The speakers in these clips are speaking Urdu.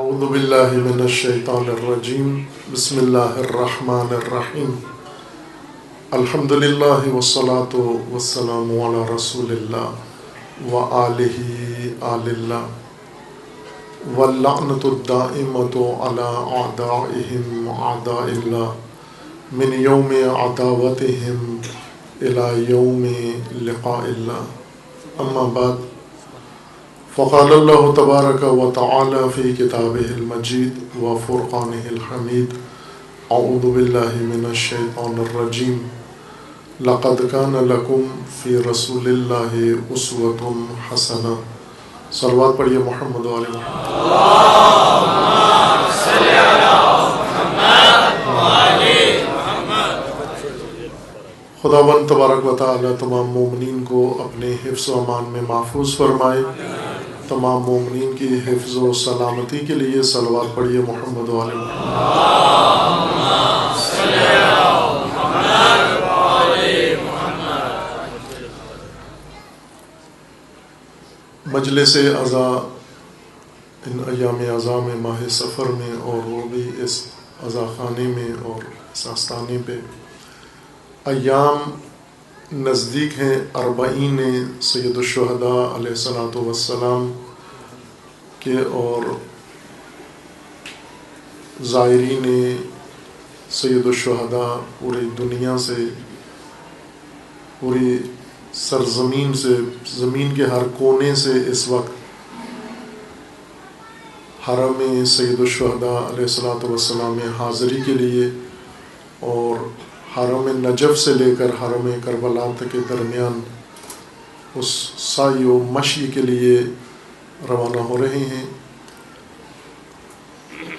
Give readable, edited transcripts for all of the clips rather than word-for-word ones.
اعوذ باللہ من الشیطان الرجیم بسم اللہ الرحمن الرحیم الحمدللہ والصلاة والسلام علی رسول اللہ وآلہ آل اللہ واللعنۃ الدائمۃ علی اعدائہم اعداء اللہ من یوم عداوتہم الی یوم لقاء اللہ اما بعد فقال اللہ تبارک و تعالی فی کتابہ المجید و فرقانہ الحمید اعوذ باللہ من الشیطان الرجیم لقد کان لکم فی رسول اللہ اسوۃ حسنہ صلوات پڑھیے محمد و آل محمد اللہم صل علی محمد و آل محمد۔ خداوند تبارک و تعالی تمام مومنین کو اپنے حفظ و امان میں محفوظ فرمائے، تمام مومنین کی حفظ و سلامتی کے لیے صلوات پڑھیے محمد و آل محمد۔ مجلس عزا ان ایام عزا میں ماہ سفر میں اور وہ بھی اس عزا خانے میں اور اس آستانے پہ ایام نزدیک ہیں اربعین سید الشہداء علیہ الصلوۃ والسلام کے، اور زائرین سید الشہداء پوری دنیا سے، پوری سرزمین سے، زمین کے ہر کونے سے اس وقت حرم سید الشہداء علیہ الصلوۃ والسلام میں حاضری کے لیے اور حرم نجف سے لے کر حرم کربلا تک کے درمیان اس سعی و مشی کے لیے روانہ ہو رہے ہیں۔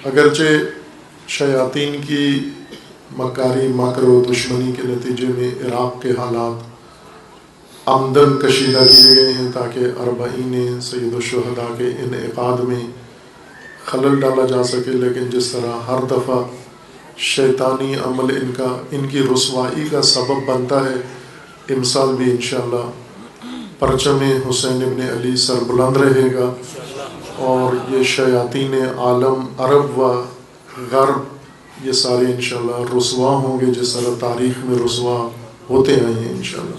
اگرچہ شیاطین کی مکاری مکر و دشمنی کے نتیجے میں عراق کے حالات آمدن کشیدہ کیے گئے ہیں تاکہ اربعین سید الشہداء کے انعقاد میں خلل ڈالا جا سکے، لیکن جس طرح ہر دفعہ شیطانی عمل ان کی رسوائی کا سبب بنتا ہے، امسال بھی انشاءاللہ پرچم حسین ابن علی سربلند رہے گا اور یہ شیاطین عالم عرب و غرب یہ سارے انشاءاللہ رسوا ہوں گے جس طرح تاریخ میں رسوا ہوتے آئے ہیں انشاءاللہ۔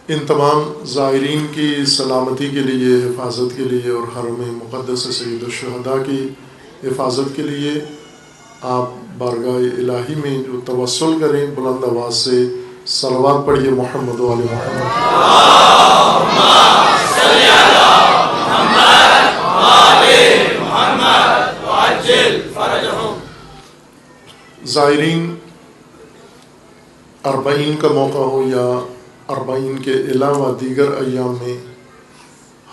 ان تمام زائرین کی سلامتی کے لیے، حفاظت کے لیے اور حرم مقدس سید الشہداء کی حفاظت کے لیے آپ بارگاہ الہی میں جو توسل کریں، بلند آواز سے صلوات پڑھیے محمد و آل محمد۔ اللہم صل علی محمد و آل محمد وعجل فرجہم۔ زائرین اربعین کا موقع ہو یا اربعین کے علاوہ دیگر ایام میں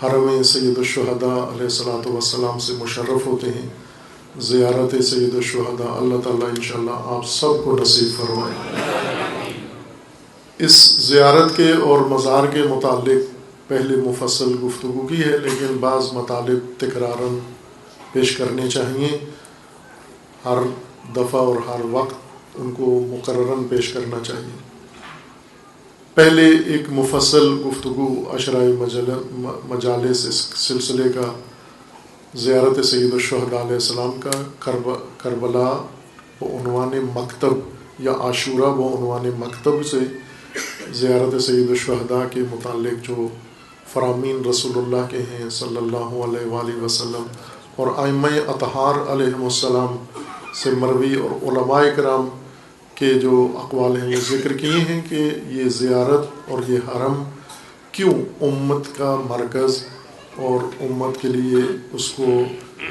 حرم سید الشہداء علیہ الصلوۃ والسلام سے مشرف ہوتے ہیں، زیارت سید الشہداء اللہ تعالیٰ انشاءاللہ آپ سب کو نصیب فرمائے۔ اس زیارت کے اور مزار کے متعلق پہلے مفصل گفتگو کی ہے، لیکن بعض مطالب تکراراً پیش کرنے چاہیے، ہر دفعہ اور ہر وقت ان کو مقرراً پیش کرنا چاہیے۔ پہلے ایک مفصل گفتگو عشرۂ مجالس اس سلسلے کا زیارت سید الشہداء علیہ السلام کا کربلا بعنوان مکتب یا عاشورہ بعنوان مکتب سے زیارت سید الشہداء کے متعلق جو فرامین رسول اللہ کے ہیں صلی اللہ علیہ وآلہ وسلم اور ائمہ اطہار علیہم السلام سے مروی اور علماء کرام کے جو اقوال ہیں وہ ذکر کیے ہیں کہ یہ زیارت اور یہ حرم کیوں امت کا مرکز اور امت کے لیے اس کو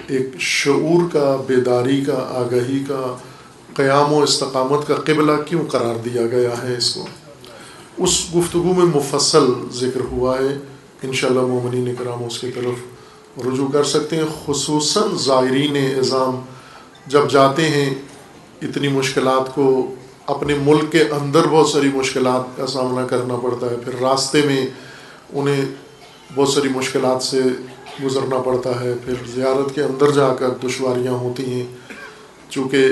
ایک شعور کا، بیداری کا، آگہی کا، قیام و استقامت کا قبلہ کیوں قرار دیا گیا ہے، اس کو اس گفتگو میں مفصل ذکر ہوا ہے۔ انشاءاللہ مومنین کرام اس کی طرف رجوع کر سکتے ہیں، خصوصاً زائرین عظام جب جاتے ہیں اتنی مشکلات کو، اپنے ملک کے اندر بہت ساری مشکلات کا سامنا کرنا پڑتا ہے، پھر راستے میں انہیں بہت ساری مشکلات سے گزرنا پڑتا ہے، پھر زیارت کے اندر جا کر دشواریاں ہوتی ہیں۔ چونکہ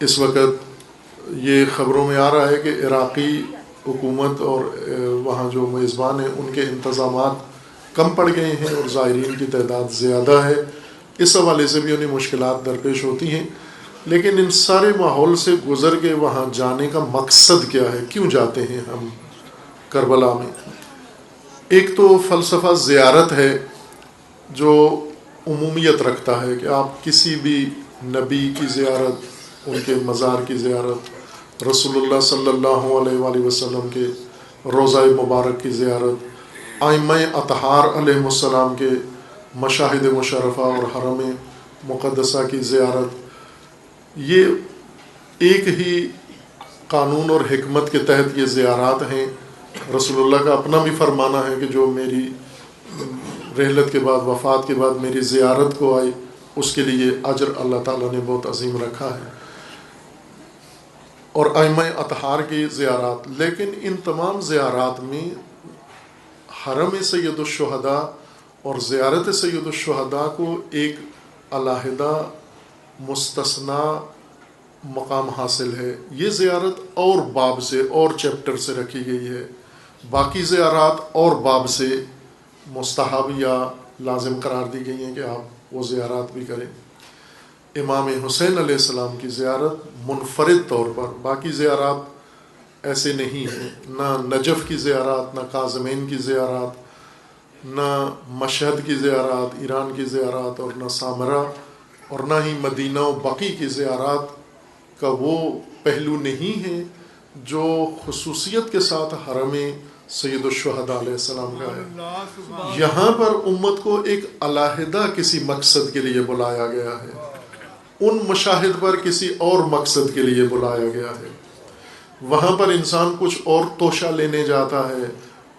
اس وقت یہ خبروں میں آ رہا ہے کہ عراقی حکومت اور وہاں جو میزبان ہیں ان کے انتظامات کم پڑ گئے ہیں اور زائرین کی تعداد زیادہ ہے، اس حوالے سے بھی انہیں مشکلات درپیش ہوتی ہیں. لیکن ان سارے ماحول سے گزر کے وہاں جانے کا مقصد کیا ہے، کیوں جاتے ہیں ہم کربلا میں؟ ایک تو فلسفہ زیارت ہے جو عمومیت رکھتا ہے کہ آپ کسی بھی نبی کی زیارت، ان کے مزار کی زیارت، رسول اللہ صلی اللہ علیہ وآلہ وسلم کے روضہ مبارک کی زیارت، ائمہ اطہار علیہ السلام کے مشاہد مشرفہ اور حرم مقدسہ کی زیارت، یہ ایک ہی قانون اور حکمت کے تحت یہ زیارات ہیں. رسول اللہ کا اپنا بھی فرمانا ہے کہ جو میری رحلت کے بعد، وفات کے بعد میری زیارت کو آئے، اس کے لیے اجر اللہ تعالیٰ نے بہت عظیم رکھا ہے. اور ائمہ اطہار کی زیارات. لیکن ان تمام زیارات میں حرم سید الشہداء اور زیارت سید الشہداء کو ایک علیحدہ مستثنا مقام حاصل ہے. یہ زیارت اور باب سے، اور چیپٹر سے رکھی گئی ہے. باقی زیارات اور باب سے مستحب یا لازم قرار دی گئی ہیں کہ آپ وہ زیارات بھی کریں. امام حسین علیہ السلام کی زیارت منفرد طور پر، باقی زیارات ایسے نہیں ہیں. نہ نجف کی زیارات، نہ کاظمین کی زیارات، نہ مشہد کی زیارات، ایران کی زیارات، اور نہ سامرا، اور نہ ہی مدینہ و بقیع کی زیارات کا وہ پہلو نہیں ہے جو خصوصیت کے ساتھ حرم سید الشہداء علیہ السلام کا ہے. یہاں پر امت کو ایک علیحدہ کسی مقصد کے لیے بلایا گیا ہے، ان مشاہد پر کسی اور مقصد کے لیے بلایا گیا ہے. وہاں پر انسان کچھ اور توشہ لینے جاتا ہے،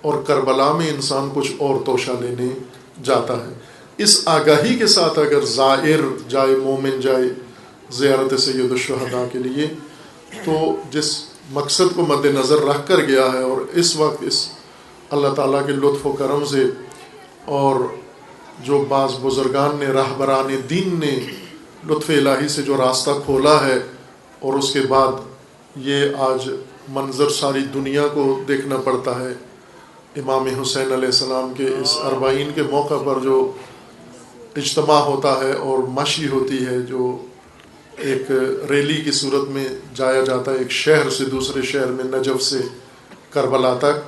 اور کربلا میں انسان کچھ اور توشہ لینے جاتا ہے. اس آگاہی کے ساتھ اگر زائر جائے، مومن جائے زیارت سید الشہداء کے لیے، تو جس مقصد کو مد نظر رکھ کر گیا ہے، اور اس وقت اس اللہ تعالیٰ کے لطف و کرم سے اور جو بعض بزرگان نے، راہبران دین نے لطف الہی سے جو راستہ کھولا ہے، اور اس کے بعد یہ آج منظر ساری دنیا کو دیکھنا پڑتا ہے. امام حسین علیہ السلام کے اس اربعین کے موقع پر جو اجتماع ہوتا ہے اور مشی ہوتی ہے، جو ایک ریلی کی صورت میں جایا جاتا ہے ایک شہر سے دوسرے شہر میں، نجف سے کربلا تک،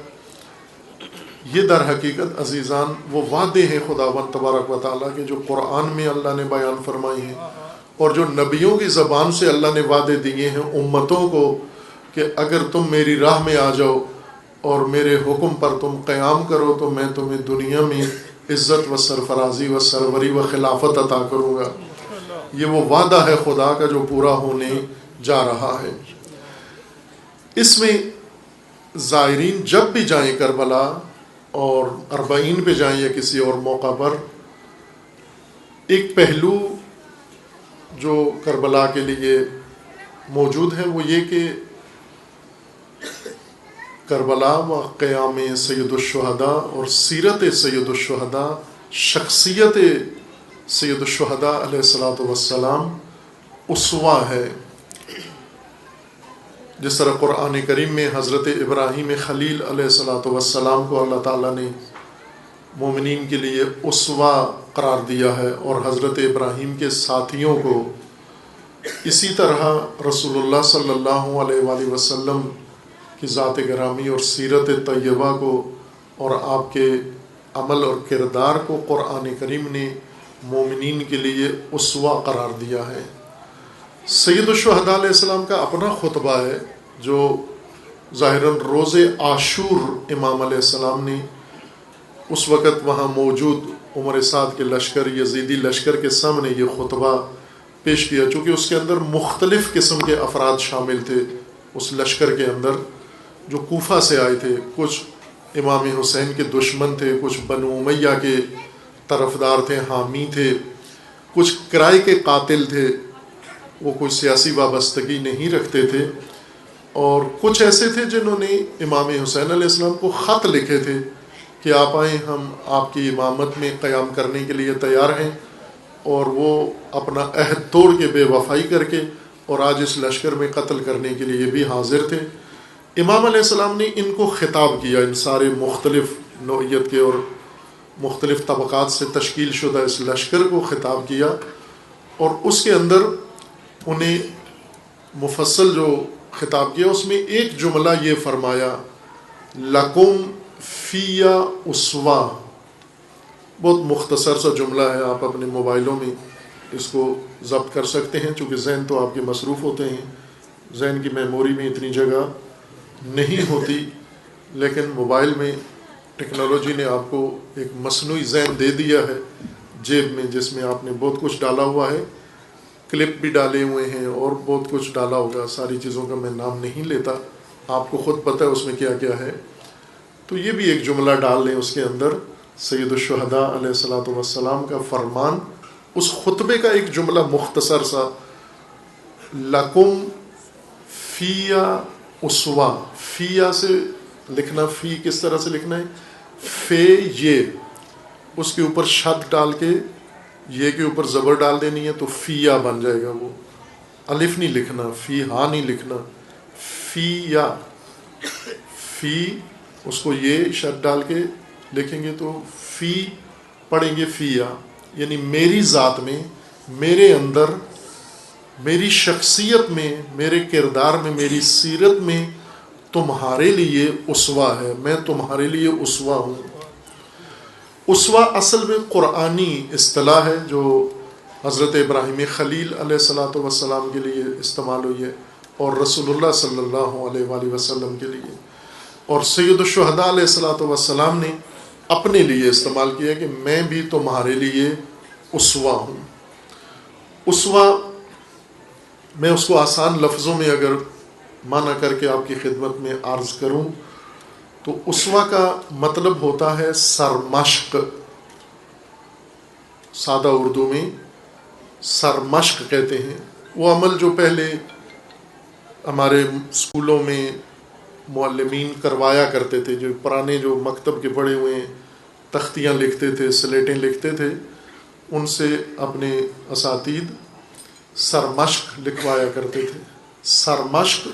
یہ در حقیقت عزیزان وہ وعدے ہیں خداوند تبارک و تعالیٰ کے جو قرآن میں اللہ نے بیان فرمائے ہیں، اور جو نبیوں کی زبان سے اللہ نے وعدے دیے ہیں امتوں کو کہ اگر تم میری راہ میں آ جاؤ اور میرے حکم پر تم قیام کرو تو میں تمہیں دنیا میں عزت و سرفرازی و سروری و خلافت عطا کروں گا. یہ وہ وعدہ ہے خدا کا جو پورا ہونے جا رہا ہے. اس میں زائرین جب بھی جائیں کربلا اور اربعین پہ جائیں یا کسی اور موقع پر، ایک پہلو جو کربلا کے لیے موجود ہے وہ یہ کہ کربلا و قیام سید الشہداء اور سیرت سید الشہداء، شخصیت سید الشہداء علیہ الصلوۃ والسلام اسوہ ہے. جس طرح قرآن کریم میں حضرت ابراہیم خلیل علیہ الصلوۃ والسلام کو اللہ تعالیٰ نے مومنین کے لیے اسوہ قرار دیا ہے، اور حضرت ابراہیم کے ساتھیوں کو، اسی طرح رسول اللہ صلی اللہ علیہ وآلہ وسلم کی ذات گرامی اور سیرت طیبہ کو اور آپ کے عمل اور کردار کو قرآن کریم نے مومنین کے لیے اسوہ قرار دیا ہے. سید الشہداء علیہ السلام کا اپنا خطبہ ہے جو ظاہراً روز عاشور امام علیہ السلام نے اس وقت وہاں موجود عمر سعد کے لشکر، یزیدی لشکر کے سامنے یہ خطبہ پیش کیا، چونکہ اس کے اندر مختلف قسم کے افراد شامل تھے اس لشکر کے اندر جو کوفہ سے آئے تھے. کچھ امام حسین کے دشمن تھے، کچھ بنو امیہ کے طرفدار تھے، حامی تھے، کچھ کرائے کے قاتل تھے، وہ کوئی سیاسی وابستگی نہیں رکھتے تھے، اور کچھ ایسے تھے جنہوں نے امام حسین علیہ السلام کو خط لکھے تھے کہ آپ آئیں، ہم آپ کی امامت میں قیام کرنے کے لیے تیار ہیں، اور وہ اپنا عہد توڑ کے، بے وفائی کر کے، اور آج اس لشکر میں قتل کرنے کے لیے بھی حاضر تھے. امام علیہ السلام نے ان کو خطاب کیا، ان سارے مختلف نوعیت کے اور مختلف طبقات سے تشکیل شدہ اس لشکر کو خطاب کیا، اور اس کے اندر انہیں مفصل جو خطاب کیا اس میں ایک جملہ یہ فرمایا، لکم فیا اسوا. بہت مختصر سا جملہ ہے، آپ اپنے موبائلوں میں اس کو ضبط کر سکتے ہیں، چونکہ ذہن تو آپ کے مصروف ہوتے ہیں، ذہن کی میموری میں اتنی جگہ نہیں ہوتی، لیکن موبائل میں ٹیکنالوجی نے آپ کو ایک مصنوعی ذہن دے دیا ہے جیب میں، جس میں آپ نے بہت کچھ ڈالا ہوا ہے، کلپ بھی ڈالے ہوئے ہیں اور بہت کچھ ڈالا ہوگا، ساری چیزوں کا میں نام نہیں لیتا، آپ کو خود پتہ ہے اس میں کیا کیا ہے. تو یہ بھی ایک جملہ ڈال لیں اس کے اندر، سید الشہداء علیہ الصلوۃ والسلام کا فرمان، اس خطبے کا ایک جملہ مختصر سا، لکم فیا اسوا. فیا سے لکھنا، فی کس طرح سے لکھنا ہے، فے یہ، اس کے اوپر شد ڈال کے یہ کے اوپر زبر ڈال دینی ہے تو فیا بن جائے گا. وہ الف نہیں لکھنا، فی ہا نہیں لکھنا، فی یا، فی اس کو یہ شد ڈال کے لکھیں گے تو فی پڑھیں گے فیا، یعنی میری ذات میں، میرے اندر، میری شخصیت میں، میرے کردار میں، میری سیرت میں تمہارے لیے اسوا ہے، میں تمہارے لیے اسوا ہوں. اسوا اصل میں قرآنی اصطلاح ہے جو حضرت ابراہیم خلیل علیہ الصلوۃ والسلام کے لیے استعمال ہوئی ہے، اور رسول اللہ صلی اللہ علیہ وآلہ وسلم کے لیے، اور سید الشہداء علیہ الصلوۃ والسلام نے اپنے لیے استعمال کیا کہ میں بھی تمہارے لیے اسوا ہوں. اسوا میں اس کو آسان لفظوں میں اگر معنی کر کے آپ کی خدمت میں عرض کروں تو اسوا کا مطلب ہوتا ہے سرمشق. سادہ اردو میں سرمشق کہتے ہیں. وہ عمل جو پہلے ہمارے اسکولوں میں معلمین کروایا کرتے تھے، جو پرانے جو مکتب کے پڑھے ہوئے تختیاں لکھتے تھے، سلیٹیں لکھتے تھے، ان سے اپنے اساتید سرمشق لکھوایا کرتے تھے. سرمشق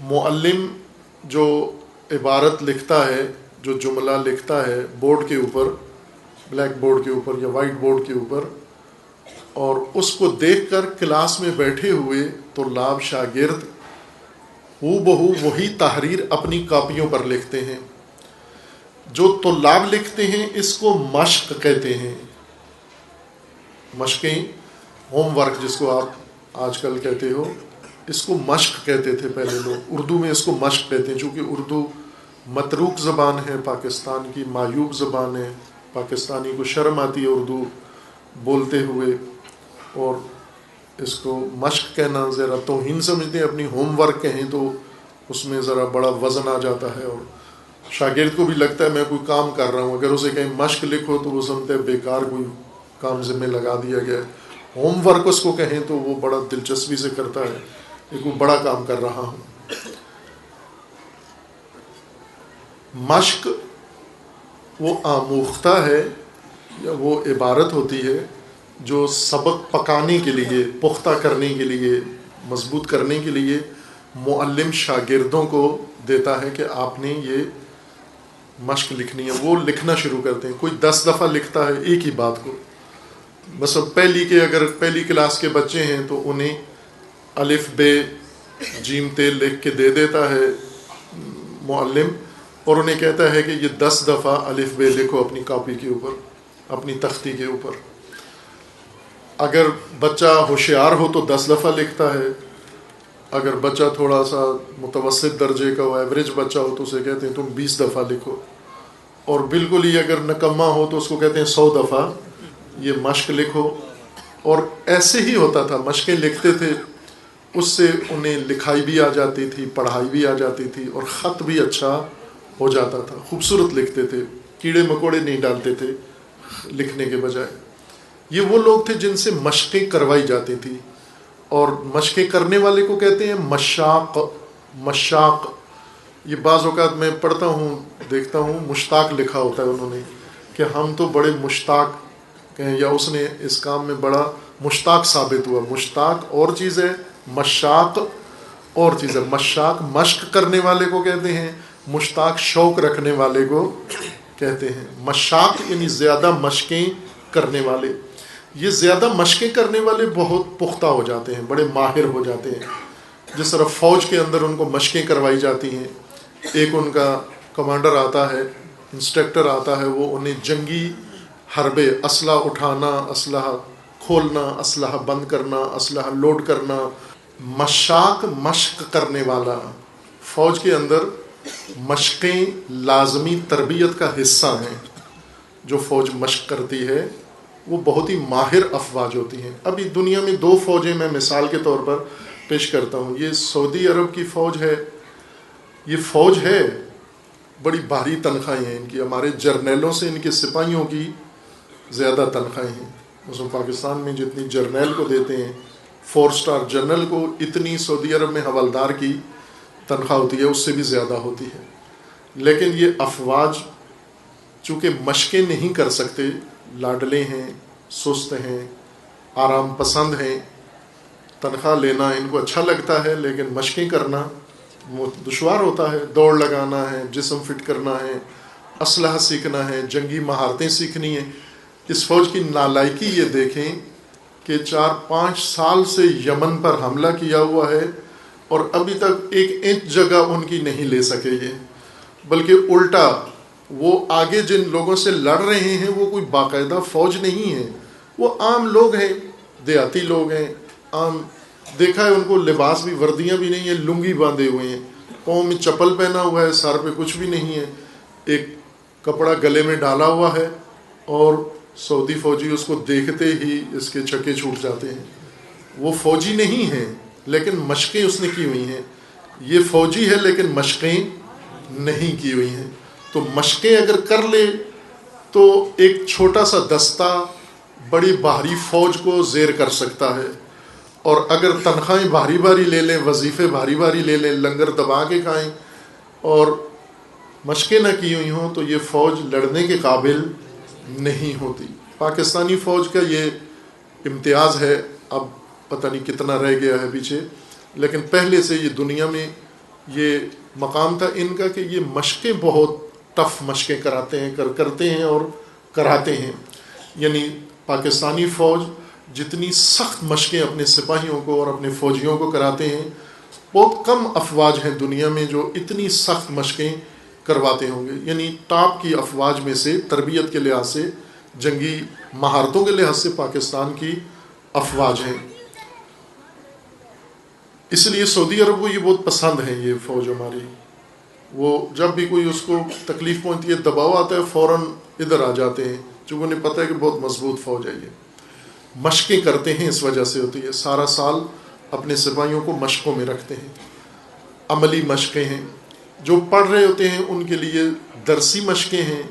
معلم جو عبارت لکھتا ہے، جو جملہ لکھتا ہے بورڈ کے اوپر، بلیک بورڈ کے اوپر یا وائٹ بورڈ کے اوپر، اور اس کو دیکھ کر کلاس میں بیٹھے ہوئے طلاب شاگرد ہو بہو وہی تحریر اپنی کاپیوں پر لکھتے ہیں. جو طلاب لکھتے ہیں اس کو مشق کہتے ہیں. مشقیں، ہوم ورک جس کو آپ آج کل کہتے ہو، اس کو مشق کہتے تھے پہلے لوگ. اردو میں اس کو مشق کہتے ہیں، چونکہ اردو متروک زبان ہے، پاکستان کی معیوب زبان ہے، پاکستانی کو شرم آتی ہے اردو بولتے ہوئے، اور اس کو مشق کہنا ذرا توہین سمجھتے ہیں. اپنی ہوم ورک کہیں تو اس میں ذرا بڑا وزن آ جاتا ہے، اور شاگرد کو بھی لگتا ہے میں کوئی کام کر رہا ہوں. اگر اسے کہیں مشق لکھو تو وہ سمجھتے ہیں بیکار کوئی کام ذمہ لگا دیا گیا ہے. ہوم ورک اس کو کہیں تو وہ بڑا دلچسپی سے کرتا ہے کہ کوئی بڑا کام کر رہا ہوں. مشق وہ آموختہ ہے یا وہ عبارت ہوتی ہے جو سبق پکانے کے لیے، پختہ کرنے کے لیے، مضبوط کرنے کے لیے معلم شاگردوں کو دیتا ہے کہ آپ نے یہ مشق لکھنی ہے. وہ لکھنا شروع کرتے ہیں. کوئی 10 دفعہ لکھتا ہے ایک ہی بات کو. بس اگر پہلی کلاس کے بچے ہیں تو انہیں الف بے جیم تے لکھ کے دے دیتا ہے معلم، اور انہیں کہتا ہے کہ یہ 10 دفعہ الف بے لکھو اپنی کاپی کے اوپر، اپنی تختی کے اوپر. اگر بچہ ہوشیار ہو تو 10 دفعہ لکھتا ہے. اگر بچہ تھوڑا سا متوسط درجے کا ہو، ایوریج بچہ ہو، تو اسے کہتے ہیں تم 20 دفعہ لکھو. اور بالکل ہی اگر نکما ہو تو اس کو کہتے ہیں 100 دفعہ یہ مشق لکھو. اور ایسے ہی ہوتا تھا، مشقیں لکھتے تھے، اس سے انہیں لکھائی بھی آ جاتی تھی، پڑھائی بھی آ جاتی تھی، اور خط بھی اچھا ہو جاتا تھا. خوبصورت لکھتے تھے، کیڑے مکوڑے نہیں ڈالتے تھے لکھنے کے بجائے. یہ وہ لوگ تھے جن سے مشقیں کروائی جاتی تھی، اور مشقیں کرنے والے کو کہتے ہیں مشاق. مشاق یہ بعض اوقات میں پڑھتا ہوں، دیکھتا ہوں مشتاق لکھا ہوتا ہے انہوں نے کہ ہم تو بڑے مشتاق ہیں، یا اس نے اس کام میں بڑا مشتاق ثابت ہوا. مشتاق اور چیز ہے، مشاق اور چیز ہے. مشاق مشق کرنے والے کو کہتے ہیں، مشتاق شوق رکھنے والے کو کہتے ہیں. مشاق یعنی زیادہ مشقیں کرنے والے. یہ زیادہ مشقیں کرنے والے بہت پختہ ہو جاتے ہیں, بڑے ماہر ہو جاتے ہیں. جس طرح فوج کے اندر ان کو مشقیں کروائی جاتی ہیں, ایک ان کا کمانڈر آتا ہے, انسٹرکٹر آتا ہے, وہ انہیں جنگی حربے, اسلحہ اٹھانا, اسلحہ کھولنا, اسلحہ بند کرنا, اسلحہ لوڈ کرنا. مشاق مشق کرنے والا. فوج کے اندر مشقیں لازمی تربیت کا حصہ ہیں. جو فوج مشق کرتی ہے وہ بہت ہی ماہر افواج ہوتی ہیں. ابھی دنیا میں 2 فوجیں میں مثال کے طور پر پیش کرتا ہوں. یہ سعودی عرب کی فوج ہے. یہ فوج ہے, بڑی بھاری تنخواہیں ہیں ان کی. ہمارے جرنیلوں سے ان کے سپاہیوں کی زیادہ تنخواہیں ہیں. مثلا پاکستان میں جتنی جرنیل کو دیتے ہیں, 4 سٹار جنرل کو, اتنی سعودی عرب میں حوالدار کی تنخواہ ہوتی ہے, اس سے بھی زیادہ ہوتی ہے. لیکن یہ افواج چونکہ مشقیں نہیں کر سکتے, لاڈلے ہیں, سست ہیں, آرام پسند ہیں, تنخواہ لینا ان کو اچھا لگتا ہے لیکن مشقیں کرنا وہ دشوار ہوتا ہے. دوڑ لگانا ہے, جسم فٹ کرنا ہے, اسلحہ سیکھنا ہے, جنگی مہارتیں سیکھنی ہیں. اس فوج کی نالائکی یہ دیکھیں کہ 4-5 سال سے یمن پر حملہ کیا ہوا ہے اور ابھی تک 1 انچ جگہ ان کی نہیں لے سکے یہ, بلکہ الٹا وہ آگے جن لوگوں سے لڑ رہے ہیں وہ کوئی باقاعدہ فوج نہیں ہے, وہ عام لوگ ہیں, دیہاتی لوگ ہیں. عام دیکھا ہے ان کو لباس بھی, وردیاں بھی نہیں ہیں, لنگی باندھے ہوئے ہیں, پاؤں میں چپل پہنا ہوا ہے, سر پہ کچھ بھی نہیں ہے, ایک کپڑا گلے میں ڈالا ہوا ہے, اور سعودی فوجی اس کو دیکھتے ہی اس کے چھکے چھوٹ جاتے ہیں. وہ فوجی نہیں ہیں لیکن مشقیں اس نے کی ہوئی ہیں. یہ فوجی ہے لیکن مشقیں نہیں کی ہوئی ہیں. تو مشقیں اگر کر لے تو ایک چھوٹا سا دستہ بڑی بھاری فوج کو زیر کر سکتا ہے. اور اگر تنخواہیں بھاری بھاری لے لیں, وظیفے بھاری بھاری لے لیں, لنگر دبا کے کھائیں اور مشقیں نہ کی ہوئی ہوں, تو یہ فوج لڑنے کے قابل نہیں ہوتی. پاکستانی فوج کا یہ امتیاز ہے, اب پتہ نہیں کتنا رہ گیا ہے پیچھے, لیکن پہلے سے یہ دنیا میں یہ مقام تھا ان کا کہ یہ مشقیں بہت ٹف مشقیں کرتے ہیں اور کراتے ہیں. یعنی پاکستانی فوج جتنی سخت مشقیں اپنے سپاہیوں کو اور اپنے فوجیوں کو کراتے ہیں, بہت کم افواج ہیں دنیا میں جو اتنی سخت مشقیں کرواتے ہوں گے. یعنی ٹاپ کی افواج میں سے تربیت کے لحاظ سے, جنگی مہارتوں کے لحاظ سے پاکستان کی افواج ہیں. اس لیے سعودی عرب کو یہ بہت پسند ہے یہ فوج ہماری. وہ جب بھی کوئی اس کو تکلیف پہنچتی ہے, دباؤ آتا ہے, فوراً ادھر آ جاتے ہیں, چونکہ انہیں پتہ ہے کہ بہت مضبوط فوج ہے. یہ مشقیں کرتے ہیں, اس وجہ سے ہوتی ہے. سارا سال اپنے سپاہیوں کو مشقوں میں رکھتے ہیں. عملی مشقیں ہیں. جو پڑھ رہے ہوتے ہیں ان کے لیے درسی مشقیں ہیں,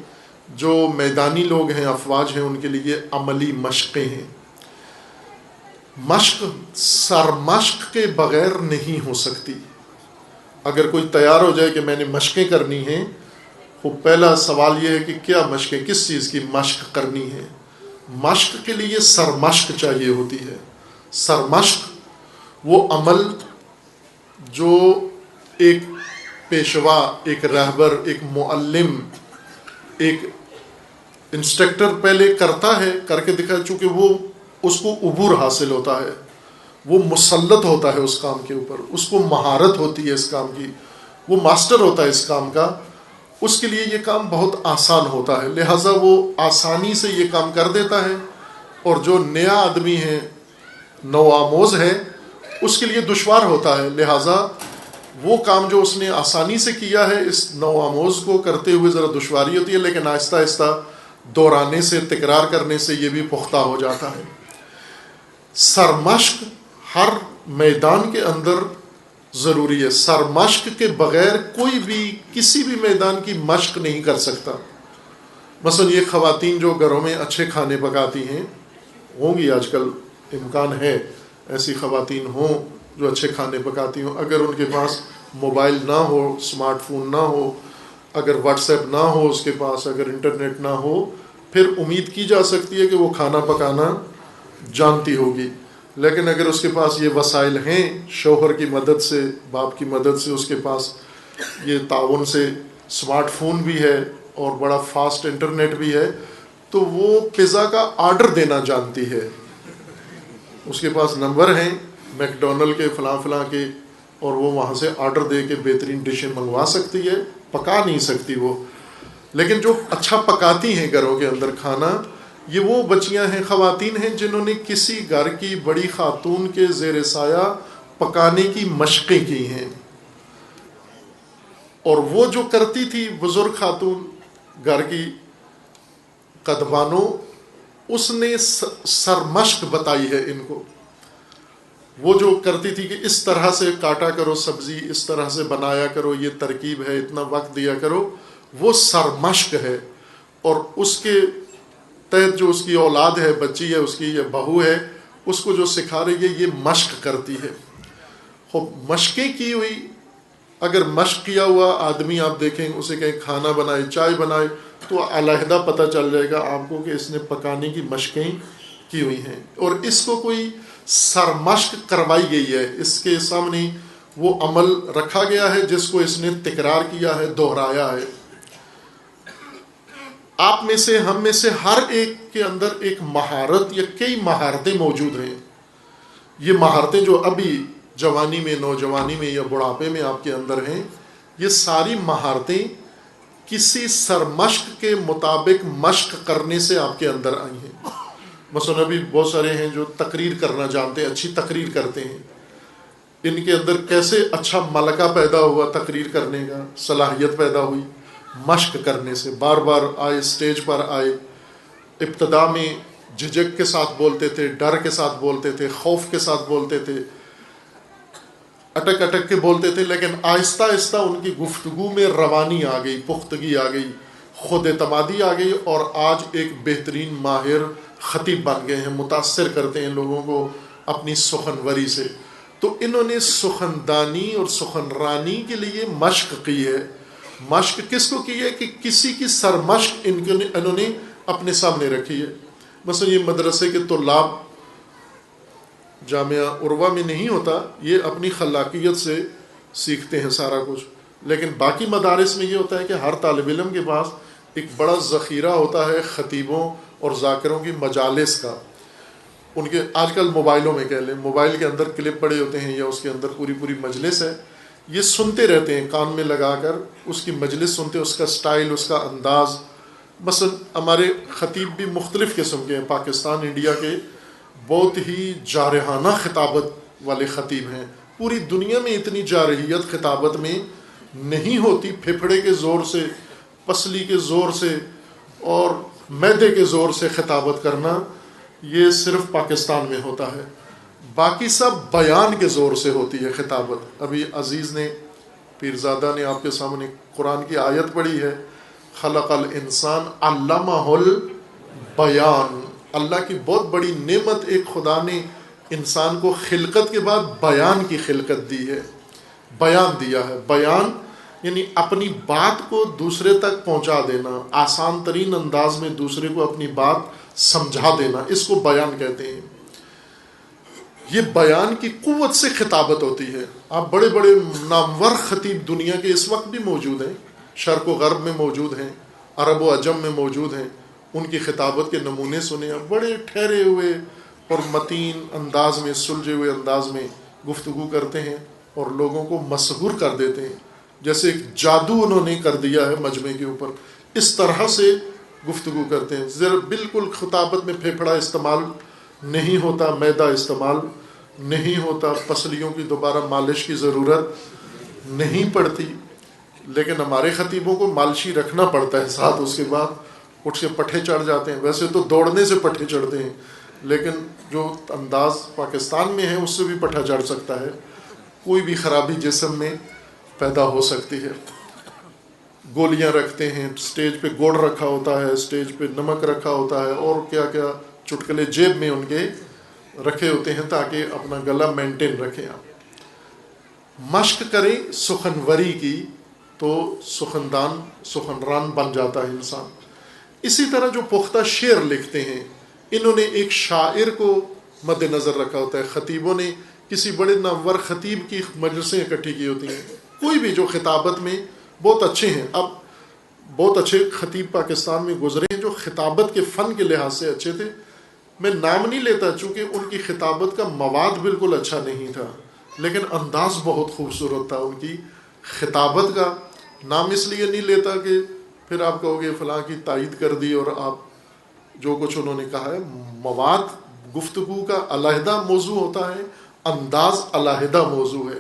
جو میدانی لوگ ہیں, افواج ہیں, ان کے لیے عملی مشقیں ہیں. مشق سرمشق کے بغیر نہیں ہو سکتی. اگر کوئی تیار ہو جائے کہ میں نے مشقیں کرنی ہیں, تو پہلا سوال یہ ہے کہ کیا مشقیں, کس چیز کی مشق کرنی ہے. مشق کے لیے سرمشق چاہیے ہوتی ہے. سرمشق وہ عمل جو ایک پیشوا, ایک رہبر, ایک معلم, ایک انسٹرکٹر پہلے کرتا ہے, کر کے دکھا, چونکہ وہ اس کو عبور حاصل ہوتا ہے, وہ مسلط ہوتا ہے اس کام کے اوپر, اس کو مہارت ہوتی ہے اس کام کی, وہ ماسٹر ہوتا ہے اس کام کا, اس کے لیے یہ کام بہت آسان ہوتا ہے, لہٰذا وہ آسانی سے یہ کام کر دیتا ہے. اور جو نیا آدمی ہے, نو آموز ہے, اس کے لیے دشوار ہوتا ہے, لہٰذا وہ کام جو اس نے آسانی سے کیا ہے, اس نو آموز کو کرتے ہوئے ذرا دشواری ہوتی ہے, لیکن آہستہ آہستہ دہرانے سے, تکرار کرنے سے یہ بھی پختہ ہو جاتا ہے. سرمشق ہر میدان کے اندر ضروری ہے. سرمشق کے بغیر کوئی بھی کسی بھی میدان کی مشق نہیں کر سکتا. مثلا یہ خواتین جو گھروں میں اچھے کھانے پکاتی ہیں, ہوں گی آج کل, امکان ہے ایسی خواتین ہوں جو اچھے کھانے پکاتی ہوں, اگر ان کے پاس موبائل نہ ہو, اسمارٹ فون نہ ہو, اگر واٹس ایپ نہ ہو اس کے پاس, اگر انٹرنیٹ نہ ہو, پھر امید کی جا سکتی ہے کہ وہ کھانا پکانا جانتی ہوگی. لیکن اگر اس کے پاس یہ وسائل ہیں, شوہر کی مدد سے, باپ کی مدد سے, اس کے پاس یہ تعاون سے اسمارٹ فون بھی ہے, اور بڑا فاسٹ انٹرنیٹ بھی ہے، تو وہ پیزا کا آرڈر دینا جانتی ہے. اس کے پاس نمبر ہیں میک ڈونلڈ کے فلاں فلاں کے، اور وہ وہاں سے آرڈر دے کے بہترین ڈشیں منگوا سکتی ہے. پکا نہیں سکتی وہ، لیکن جو اچھا پکاتی ہیں گھروں کے اندر کھانا، یہ وہ بچیاں ہیں، خواتین ہیں جنہوں نے کسی گھر کی بڑی خاتون کے زیر سایہ پکانے کی مشقیں کی ہیں. اور وہ جو کرتی تھی بزرگ خاتون گھر کی قدبانو، اس نے سرمشق بتائی ہے ان کو. وہ جو کرتی تھی کہ اس طرح سے کاٹا کرو سبزی، اس طرح سے بنایا کرو، یہ ترکیب ہے، اتنا وقت دیا کرو، وہ سرمشق ہے. اور اس کے تحت جو اس کی اولاد ہے، بچی ہے اس کی یا بہو ہے، اس کو جو سکھا رہی ہے یہ مشق کرتی ہے. خوب مشقیں کی ہوئی، اگر مشق کیا ہوا آدمی آپ دیکھیں اسے کہیں کھانا بنائے، چائے بنائے، تو علیحدہ پتہ چل جائے گا آپ کو کہ اس نے پکانے کی مشقیں کی ہوئی ہیں. اور اس کو کوئی سرمشق کروائی گئی ہے، اس کے سامنے وہ عمل رکھا گیا ہے جس کو اس نے تکرار کیا ہے، دہرایا ہے. آپ میں سے، ہم میں سے ہر ایک کے اندر ایک مہارت یا کئی مہارتیں موجود ہیں. یہ مہارتیں جو ابھی جوانی میں، نوجوانی میں یا بڑھاپے میں آپ کے اندر ہیں، یہ ساری مہارتیں کسی سرمشق کے مطابق مشق کرنے سے آپ کے اندر آئی ہیں. مثلا ابھی بہت سارے ہیں جو تقریر کرنا جانتے ہیں، اچھی تقریر کرتے ہیں. ان کے اندر کیسے اچھا ملکہ پیدا ہوا، تقریر کرنے کا صلاحیت پیدا ہوئی؟ مشق کرنے سے. بار بار آئے، سٹیج پر آئے، ابتدا میں جھجک کے ساتھ بولتے تھے، ڈر کے ساتھ بولتے تھے، خوف کے ساتھ بولتے تھے، اٹک اٹک کے بولتے تھے، لیکن آہستہ آہستہ ان کی گفتگو میں روانی آ گئی، پختگی آ گئی، خود اعتمادی آ گئی، اور آج ایک بہترین ماہر خطیب بن گئے ہیں، متاثر کرتے ہیں لوگوں کو اپنی سخنوری سے. تو انہوں نے سخندانی اور سخنرانی کے لیے مشق کی ہے. مشق کس کو کی ہے؟ کہ کسی کی سرمشق انہوں نے اپنے سامنے رکھی ہے. مثلا یہ مدرسے کے طلاب جامعہ عروہ میں نہیں ہوتا، یہ اپنی خلاقیت سے سیکھتے ہیں سارا کچھ. لیکن باقی مدارس میں یہ ہوتا ہے کہ ہر طالب علم کے پاس ایک بڑا ذخیرہ ہوتا ہے خطیبوں اور ذاکروں کی مجالس کا. ان کے آج کل موبائلوں میں کہہ لیں، موبائل کے اندر کلپ پڑے ہوتے ہیں یا اس کے اندر پوری پوری مجلس ہے، یہ سنتے رہتے ہیں کان میں لگا کر، اس کی مجلس سنتے، اس کا سٹائل، اس کا انداز. مثلا ہمارے خطیب بھی مختلف قسم کے ہیں، پاکستان انڈیا کے بہت ہی جارحانہ خطابت والے خطیب ہیں. پوری دنیا میں اتنی جارحیت خطابت میں نہیں ہوتی. پھپھڑے کے زور سے، پسلی کے زور سے اور میدے کے زور سے خطابت کرنا یہ صرف پاکستان میں ہوتا ہے. باقی سب بیان کے زور سے ہوتی ہے خطابت. ابھی عزیز نے، پیرزادہ نے آپ کے سامنے قرآن کی آیت پڑھی ہے، خلق الانسان علمہ البیان. اللہ کی بہت بڑی نعمت ایک خدا نے انسان کو خلقت کے بعد بیان کی خلقت دی ہے، بیان دیا ہے. بیان یعنی اپنی بات کو دوسرے تک پہنچا دینا، آسان ترین انداز میں دوسرے کو اپنی بات سمجھا دینا، اس کو بیان کہتے ہیں. یہ بیان کی قوت سے خطابت ہوتی ہے. آپ بڑے بڑے نامور خطیب دنیا کے اس وقت بھی موجود ہیں، شرق و غرب میں موجود ہیں، عرب و عجم میں موجود ہیں. ان کی خطابت کے نمونے سنے، بڑے ٹھہرے ہوئے اور متین انداز میں، سلجھے ہوئے انداز میں گفتگو کرتے ہیں اور لوگوں کو مسحور کر دیتے ہیں. جیسے ایک جادو انہوں نے کر دیا ہے مجمع کے اوپر، اس طرح سے گفتگو کرتے ہیں. بالکل خطابت میں پھیپھڑا استعمال نہیں ہوتا، میدا استعمال نہیں ہوتا، پسلیوں کی دوبارہ مالش کی ضرورت نہیں پڑتی. لیکن ہمارے خطیبوں کو مالشی رکھنا پڑتا ہے ساتھ، اس کے بعد اٹھ کے پٹھے چڑھ جاتے ہیں. ویسے تو دوڑنے سے پٹھے چڑھتے ہیں، لیکن جو انداز پاکستان میں ہے اس سے بھی پٹھا چڑھ سکتا ہے. کوئی بھی خرابی جسم میں پیدا ہو سکتی ہے. گولیاں رکھتے ہیں، سٹیج پہ گوڑ رکھا ہوتا ہے، سٹیج پہ نمک رکھا ہوتا ہے، اور کیا کیا چٹکلے جیب میں ان کے رکھے ہوتے ہیں تاکہ اپنا گلا مینٹین رکھیں. آپ مشق کریں سخنوری کی تو سخنران بن جاتا ہے انسان. اسی طرح جو پختہ شعر لکھتے ہیں، انہوں نے ایک شاعر کو مد نظر رکھا ہوتا ہے. خطیبوں نے کسی بڑے نامور خطیب کی مجلسیں اکٹھی کی ہوتی ہیں، کوئی بھی جو خطابت میں بہت اچھے ہیں. اب بہت اچھے خطیب پاکستان میں گزرے ہیں جو خطابت کے فن کے لحاظ سے اچھے تھے. میں نام نہیں لیتا چونکہ ان کی خطابت کا مواد بالکل اچھا نہیں تھا، لیکن انداز بہت خوبصورت تھا ان کی خطابت کا. نام اس لیے نہیں لیتا کہ پھر آپ کہو گے فلاں کی تائید کر دی اور آپ جو کچھ انہوں نے کہا ہے. مواد گفتگو کا علیحدہ موضوع ہوتا ہے، انداز علیحدہ موضوع ہے.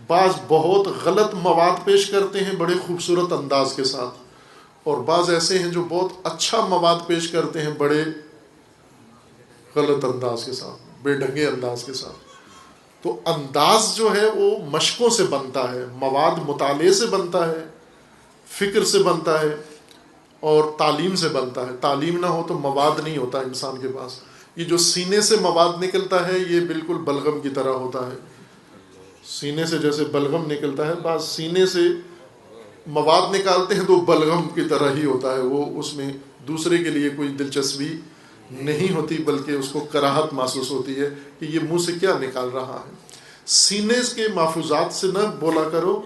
بعض بہت غلط مواد پیش کرتے ہیں بڑے خوبصورت انداز کے ساتھ، اور بعض ایسے ہیں جو بہت اچھا مواد پیش کرتے ہیں بڑے غلط انداز کے ساتھ، بے ڈھنگے انداز کے ساتھ. تو انداز جو ہے وہ مشقوں سے بنتا ہے، مواد مطالعے سے بنتا ہے، فکر سے بنتا ہے اور تعلیم سے بنتا ہے. تعلیم نہ ہو تو مواد نہیں ہوتا انسان کے پاس. یہ جو سینے سے مواد نکلتا ہے یہ بالکل بلغم کی طرح ہوتا ہے. سینے سے جیسے بلغم نکلتا ہے، بعض سینے سے مواد نکالتے ہیں تو بلغم کی طرح ہی ہوتا ہے. وہ اس میں دوسرے کے لیے کوئی دلچسپی نہیں ہوتی، بلکہ اس کو کراہت محسوس ہوتی ہے کہ یہ منہ سے کیا نکال رہا ہے. سینے کے محفوظات سے نہ بولا کرو،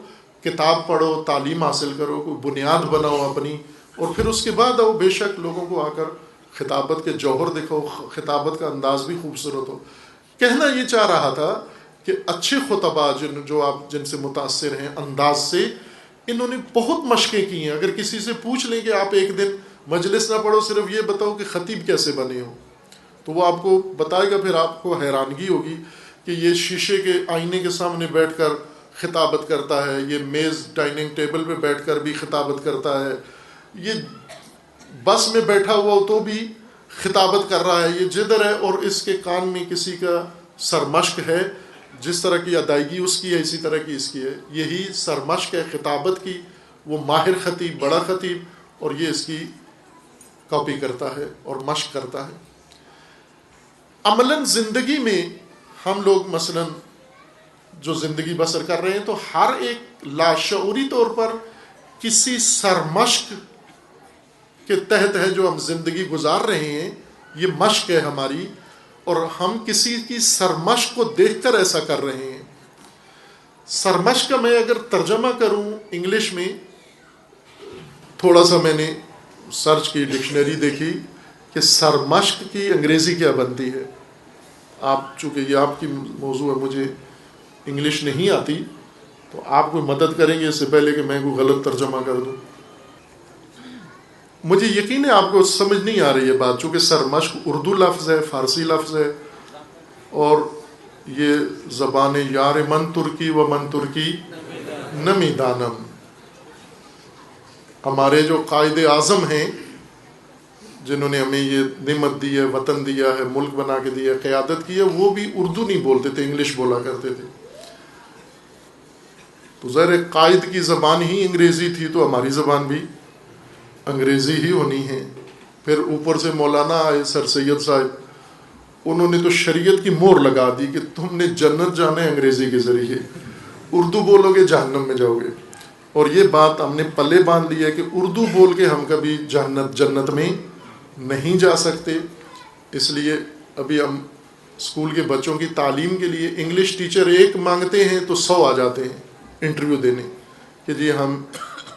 کتاب پڑھو، تعلیم حاصل کرو، کوئی بنیاد بناؤ اپنی، اور پھر اس کے بعد آؤ. بے شک لوگوں کو آ کر خطابت کے جوہر دکھاؤ، خطابت کا انداز بھی خوبصورت ہو. کہنا یہ چاہ رہا تھا کہ اچھے خطباء جو آپ جن سے متاثر ہیں انداز سے، انہوں نے بہت مشقیں کی ہیں. اگر کسی سے پوچھ لیں کہ آپ ایک دن مجلس نہ پڑھو، صرف یہ بتاؤ کہ خطیب کیسے بنے ہو، تو وہ آپ کو بتائے گا. پھر آپ کو حیرانگی ہوگی کہ یہ شیشے کے آئینے کے سامنے بیٹھ کر خطابت کرتا ہے، یہ میز ڈائننگ ٹیبل پہ بیٹھ کر بھی خطابت کرتا ہے، یہ بس میں بیٹھا ہوا ہو تو بھی خطابت کر رہا ہے، یہ جدھر ہے اور اس کے کان میں کسی کا سرمشق ہے. جس طرح کی ادائیگی اس کی ہے اسی طرح کی اس کی ہے. یہی سرمشق ہے خطابت کی. وہ ماہر خطیب، بڑا خطیب، اور یہ اس کی کاپی کرتا ہے اور مشق کرتا ہے. عملاً زندگی میں ہم لوگ مثلاً جو زندگی بسر کر رہے ہیں تو ہر ایک لاشعوری طور پر کسی سرمشق کے تحت ہے جو ہم زندگی گزار رہے ہیں. یہ مشق ہے ہماری، اور ہم کسی کی سرمشق کو دیکھ کر ایسا کر رہے ہیں. سرمشق کا میں اگر ترجمہ کروں انگلش میں، تھوڑا سا میں نے سرچ کی، ڈکشنری دیکھی کہ سرمشق کی انگریزی کیا بنتی ہے. آپ چونکہ یہ آپ کی موضوع ہے، مجھے انگلش نہیں آتی، تو آپ کوئی مدد کریں گے اس سے پہلے کہ میں کوئی غلط ترجمہ کر دوں. مجھے یقین ہے آپ کو سمجھ نہیں آ رہی ہے بات، چونکہ سرمشق اردو لفظ ہے، فارسی لفظ ہے، اور یہ زبان یار من ترکی و من ترکی نمی دانم. ہمارے جو قائد اعظم ہیں جنہوں نے ہمیں یہ نعمت دی ہے، وطن دیا ہے، ملک بنا کے دیا ہے، قیادت کی ہے، وہ بھی اردو نہیں بولتے تھے، انگلش بولا کرتے تھے. تو ظاہر قائد کی زبان ہی انگریزی تھی تو ہماری زبان بھی انگریزی ہی ہونی ہے. پھر اوپر سے مولانا آئے سر سید صاحب، انہوں نے تو شریعت کی مہر لگا دی کہ تم نے جنت جانا ہے انگریزی کے ذریعے، اردو بولو گے جہنم میں جاؤ گے. اور یہ بات ہم نے پلے باندھ لی ہے کہ اردو بول کے ہم کبھی جنت میں نہیں جا سکتے. اس لیے ابھی ہم اسکول کے بچوں کی تعلیم کے لیے انگلش ٹیچر ایک مانگتے ہیں تو 100 آ جاتے ہیں انٹرویو دینے کہ جی ہم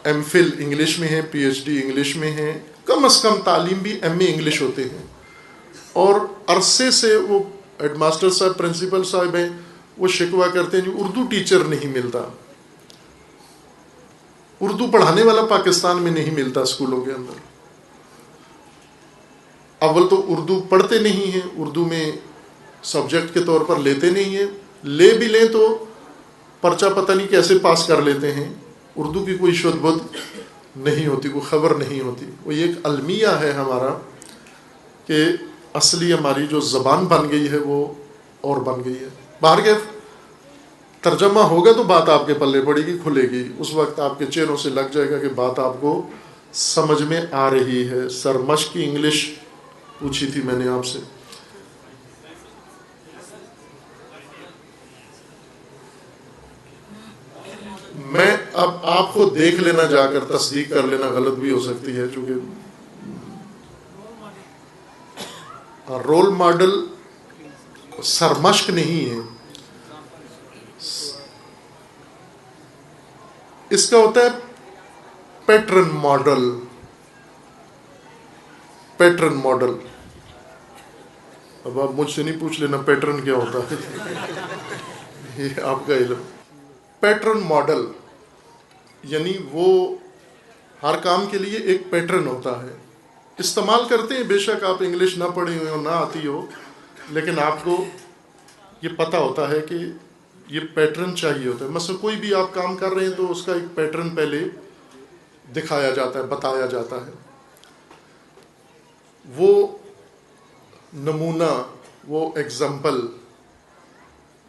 ایم فل انگلش میں ہیں، پی ایچ ڈی انگلش میں ہیں، کم از کم تعلیم بھی ایم اے انگلش ہوتے ہیں. اور عرصے سے وہ ہیڈ ماسٹر صاحب، پرنسپل صاحب ہیں، وہ شکوہ کرتے ہیں جو اردو ٹیچر نہیں ملتا، اردو پڑھانے والا پاکستان میں نہیں ملتا اسکولوں کے اندر. اول تو اردو پڑھتے نہیں ہیں، اردو میں سبجیکٹ کے طور پر لیتے نہیں ہیں، لے بھی لیں تو پرچہ پتہ نہیں کیسے پاس کر لیتے ہیں. اردو کی کوئی شدھ بدھ نہیں ہوتی، کوئی خبر نہیں ہوتی. وہ یہ ایک المیہ ہے ہمارا کہ اصلی ہماری جو زبان بن گئی ہے وہ اور بن گئی ہے. باہر کے ترجمہ ہوگا تو بات آپ کے پلے پڑے گی، کھلے گی، اس وقت آپ کے چہروں سے لگ جائے گا کہ بات آپ کو سمجھ میں آ رہی ہے. سرمشق کی انگلش پوچھی تھی میں نے آپ سے. میں اب آپ کو دیکھ لینا، جا کر تصدیق کر لینا، غلط بھی ہو سکتی ہے، چونکہ رول ماڈل سرمشق نہیں ہے. اس کا ہوتا ہے پیٹرن ماڈل. Pattern model. اب آپ مجھ سے نہیں پوچھ لینا پیٹرن کیا ہوتا ہے، یہ آپ کا علم. پیٹرن ماڈل یعنی وہ ہر کام کے لیے ایک پیٹرن ہوتا ہے. استعمال کرتے ہیں، بے شک آپ انگلش نہ پڑھے ہوئے ہو، نہ آتی ہو، لیکن آپ کو یہ پتہ ہوتا ہے کہ یہ پیٹرن چاہیے ہوتا ہے. مثلا کوئی بھی آپ کام کر رہے ہیں تو اس کا ایک پیٹرن پہلے دکھایا جاتا ہے، بتایا جاتا ہے. وہ نمونہ، وہ ایگزامپل،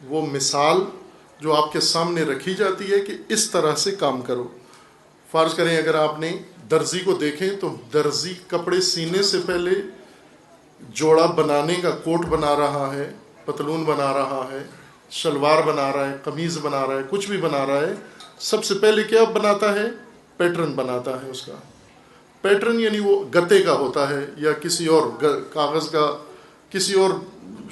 وہ مثال جو آپ کے سامنے رکھی جاتی ہے کہ اس طرح سے کام کرو. فرض کریں اگر آپ نے درزی کو دیکھیں تو درزی کپڑے سینے سے پہلے جوڑا بنانے کا، کوٹ بنا رہا ہے، پتلون بنا رہا ہے، شلوار بنا رہا ہے، قمیض بنا رہا ہے، کچھ بھی بنا رہا ہے، سب سے پہلے کیا بناتا ہے؟ پیٹرن بناتا ہے. اس کا پیٹرن یعنی وہ گتے کا ہوتا ہے یا کسی اور کاغذ کا کسی اور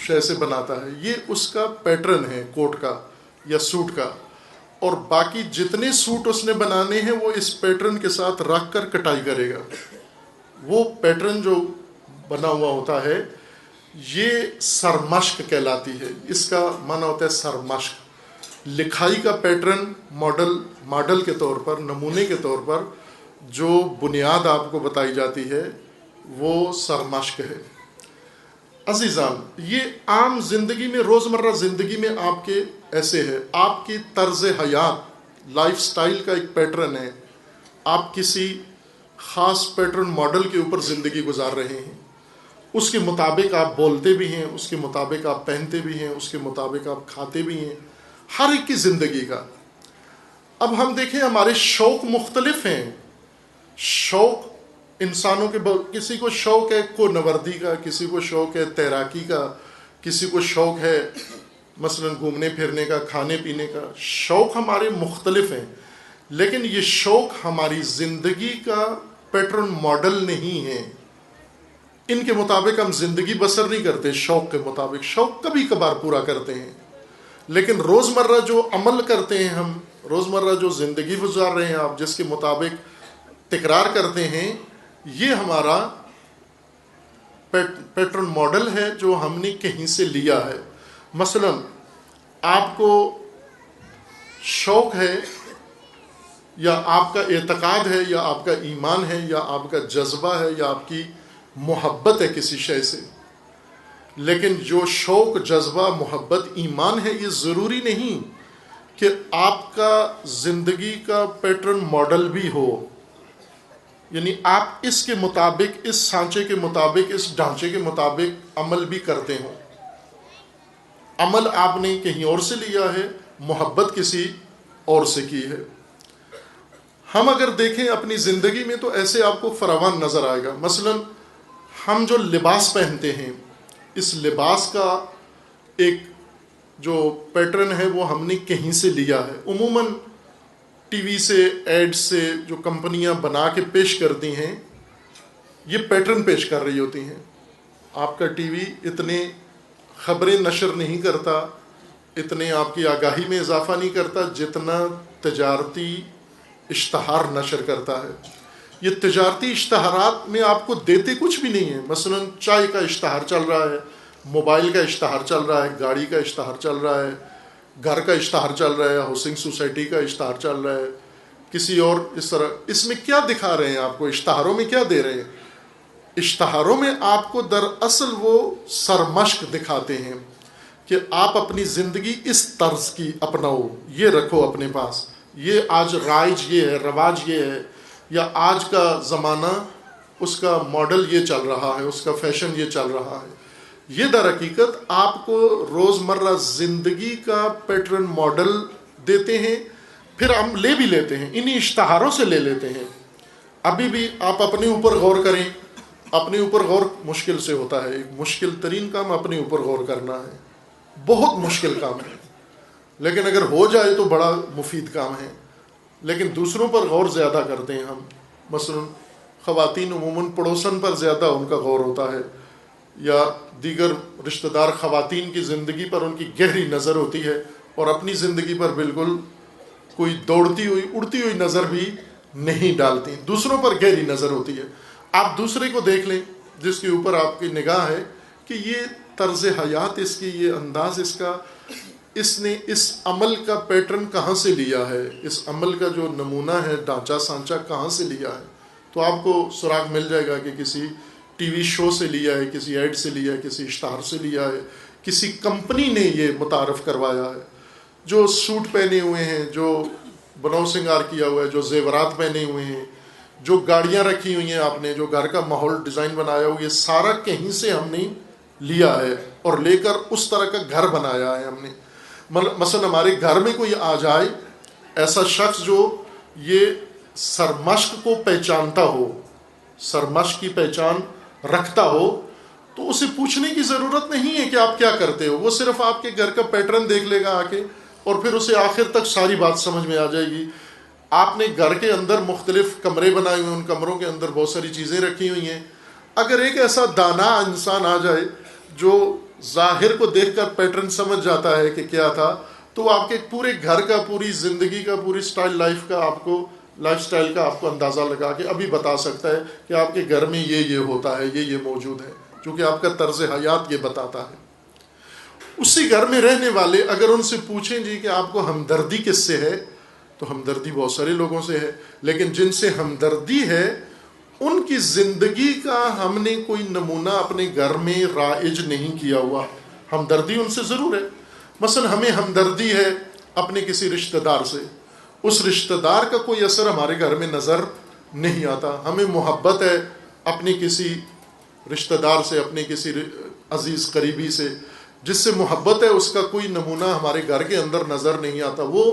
شے سے بناتا ہے. یہ اس کا پیٹرن ہے کوٹ کا یا سوٹ کا. اور باقی جتنے سوٹ اس نے بنانے ہیں وہ اس پیٹرن کے ساتھ رکھ کر کٹائی کرے گا. وہ پیٹرن جو بنا ہوا ہوتا ہے یہ سرمشق کہلاتی ہے. اس کا معنی ہوتا ہے سرمشق. لکھائی کا پیٹرن ماڈل کے طور پر، نمونے کے طور پر جو بنیاد آپ کو بتائی جاتی ہے وہ سرمشق ہے. عزیزان، یہ عام زندگی میں، روزمرہ زندگی میں آپ کے ایسے ہے. آپ کی طرز حیات، لائف سٹائل کا ایک پیٹرن ہے. آپ کسی خاص پیٹرن ماڈل کے اوپر زندگی گزار رہے ہیں. اس کے مطابق آپ بولتے بھی ہیں، اس کے مطابق آپ پہنتے بھی ہیں، اس کے مطابق آپ کھاتے بھی ہیں. ہر ایک کی زندگی کا. اب ہم دیکھیں ہمارے شوق مختلف ہیں. شوق انسانوں کے کسی کو شوق ہے کو نوردی کا، کسی کو شوق ہے تیراکی کا، کسی کو شوق ہے مثلا گھومنے پھرنے کا، کھانے پینے کا. شوق ہمارے مختلف ہیں، لیکن یہ شوق ہماری زندگی کا پیٹرن ماڈل نہیں ہے. ان کے مطابق ہم زندگی بسر نہیں کرتے. شوق کے مطابق شوق کبھی کبھار پورا کرتے ہیں، لیکن روزمرہ جو عمل کرتے ہیں ہم، روزمرہ جو زندگی گزار رہے ہیں آپ، جس کے مطابق تکرار کرتے ہیں، یہ ہمارا پیٹرن ماڈل ہے جو ہم نے کہیں سے لیا ہے. مثلا آپ کو شوق ہے یا آپ کا اعتقاد ہے یا آپ کا ایمان ہے یا آپ کا جذبہ ہے یا آپ کی محبت ہے کسی شے سے، لیکن جو شوق، جذبہ، محبت، ایمان ہے یہ ضروری نہیں کہ آپ کا زندگی کا پیٹرن ماڈل بھی ہو. یعنی آپ اس کے مطابق، اس سانچے کے مطابق، اس ڈھانچے کے مطابق عمل بھی کرتے ہوں. عمل آپ نے کہیں اور سے لیا ہے، محبت کسی اور سے کی ہے. ہم اگر دیکھیں اپنی زندگی میں تو ایسے آپ کو فراوان نظر آئے گا. مثلا ہم جو لباس پہنتے ہیں، اس لباس کا ایک جو پیٹرن ہے وہ ہم نے کہیں سے لیا ہے. عموماً ٹی وی سے، ایڈ سے جو کمپنیاں بنا کے پیش کرتی ہیں یہ پیٹرن پیش کر رہی ہوتی ہیں. آپ کا ٹی وی اتنے خبریں نشر نہیں کرتا، اتنے آپ کی آگاہی میں اضافہ نہیں کرتا جتنا تجارتی اشتہار نشر کرتا ہے. یہ تجارتی اشتہارات میں آپ کو دیتے کچھ بھی نہیں ہے. مثلا چائے کا اشتہار چل رہا ہے، موبائل کا اشتہار چل رہا ہے، گاڑی کا اشتہار چل رہا ہے، گھر کا اشتہار چل رہا ہے، ہاؤسنگ سوسائٹی کا اشتہار چل رہا ہے، کسی اور اس طرح. اس میں کیا دکھا رہے ہیں آپ کو؟ اشتہاروں میں کیا دے رہے ہیں؟ اشتہاروں میں آپ کو دراصل وہ سرمشق دکھاتے ہیں کہ آپ اپنی زندگی اس طرز کی اپناؤ، یہ رکھو اپنے پاس، یہ آج رائج یہ ہے، رواج یہ ہے، یا آج کا زمانہ اس کا ماڈل یہ چل رہا ہے، اس کا فیشن یہ چل رہا ہے. یہ در حقیقت آپ کو روزمرہ زندگی کا پیٹرن ماڈل دیتے ہیں. پھر ہم لے بھی لیتے ہیں، انہی اشتہاروں سے لے لیتے ہیں. ابھی بھی آپ اپنے اوپر غور کریں. اپنے اوپر غور مشکل سے ہوتا ہے. ایک مشکل ترین کام اپنے اوپر غور کرنا ہے، بہت مشکل کام ہے، لیکن اگر ہو جائے تو بڑا مفید کام ہے. لیکن دوسروں پر غور زیادہ کرتے ہیں ہم. مثلا خواتین عموماً پڑوسن پر زیادہ ان کا غور ہوتا ہے، یا دیگر رشتہ دار خواتین کی زندگی پر ان کی گہری نظر ہوتی ہے، اور اپنی زندگی پر بالکل کوئی دوڑتی ہوئی، اڑتی ہوئی نظر بھی نہیں ڈالتی، دوسروں پر گہری نظر ہوتی ہے. آپ دوسرے کو دیکھ لیں جس کے اوپر آپ کی نگاہ ہے کہ یہ طرز حیات اس کی، یہ انداز اس کا، اس نے اس عمل کا پیٹرن کہاں سے لیا ہے، اس عمل کا جو نمونہ ہے، ڈھانچہ سانچہ کہاں سے لیا ہے. تو آپ کو سراغ مل جائے گا کہ کسی ٹی وی شو سے لیا ہے، کسی ایڈ سے لیا ہے، کسی اشتہار سے لیا ہے، کسی کمپنی نے یہ متعارف کروایا ہے. جو سوٹ پہنے ہوئے ہیں، جو بناؤ سنگار کیا ہوا ہے، جو زیورات پہنے ہوئے ہیں، جو گاڑیاں رکھی ہوئی ہیں آپ نے، جو گھر کا ماحول ڈیزائن بنایا ہو، یہ سارا کہیں سے ہم نے لیا ہے اور لے کر اس طرح کا گھر بنایا ہے ہم نے. مثلا ہمارے گھر میں کوئی آ جائے ایسا شخص جو یہ سرمشق کو پہچانتا ہو، سرمشق کی پہچان رکھتا ہو، تو اسے پوچھنے کی ضرورت نہیں ہے کہ آپ کیا کرتے ہو. وہ صرف آپ کے گھر کا پیٹرن دیکھ لے گا آ کے اور پھر اسے آخر تک ساری بات سمجھ میں آ جائے گی. آپ نے گھر کے اندر مختلف کمرے بنائے ہوئے، ان کمروں کے اندر بہت ساری چیزیں رکھی ہوئی ہیں. اگر ایک ایسا دانا انسان آ جائے جو ظاہر کو دیکھ کر پیٹرن سمجھ جاتا ہے کہ کیا تھا، تو آپ کے پورے گھر کا، پوری زندگی کا، پوری سٹائل لائف سٹائل کا آپ کو اندازہ لگا کے ابھی بتا سکتا ہے کہ آپ کے گھر میں یہ ہوتا ہے، یہ موجود ہے، کیونکہ آپ کا طرز حیات یہ بتاتا ہے. اسی گھر میں رہنے والے اگر ان سے پوچھیں جی کہ آپ کو ہمدردی کس سے ہے، تو ہمدردی بہت سارے لوگوں سے ہے، لیکن جن سے ہمدردی ہے ان کی زندگی کا ہم نے کوئی نمونہ اپنے گھر میں رائج نہیں کیا ہوا. ہمدردی ان سے ضرور ہے. مثلا ہمیں ہمدردی ہے اپنے کسی رشتہ دار سے، اس رشتہ دار کا کوئی اثر ہمارے گھر میں نظر نہیں آتا. ہمیں محبت ہے اپنے کسی رشتہ دار سے، اپنے کسی عزیز قریبی سے، جس سے محبت ہے، اس کا کوئی نمونہ ہمارے گھر کے اندر نظر نہیں آتا. وہ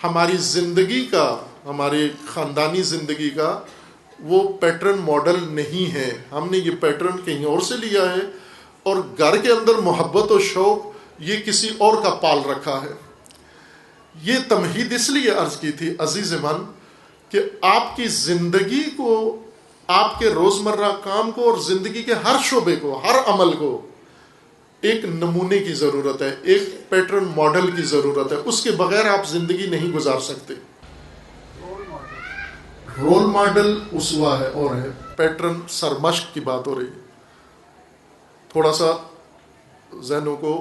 ہماری زندگی کا، ہمارے خاندانی زندگی کا وہ پیٹرن ماڈل نہیں ہے. ہم نے یہ پیٹرن کہیں اور سے لیا ہے اور گھر کے اندر محبت و شوق یہ کسی اور کا پال رکھا ہے. یہ تمہید اس لیے عرض کی تھی عزیز من کہ آپ کی زندگی کو، آپ کے روزمرہ کام کو اور زندگی کے ہر شعبے کو، ہر عمل کو ایک نمونے کی ضرورت ہے، ایک پیٹرن ماڈل کی ضرورت ہے. اس کے بغیر آپ زندگی نہیں گزار سکتے. رول ماڈل اسوہ ہے اور ہے، پیٹرن سرمشق کی بات ہو رہی ہے. تھوڑا سا ذہنوں کو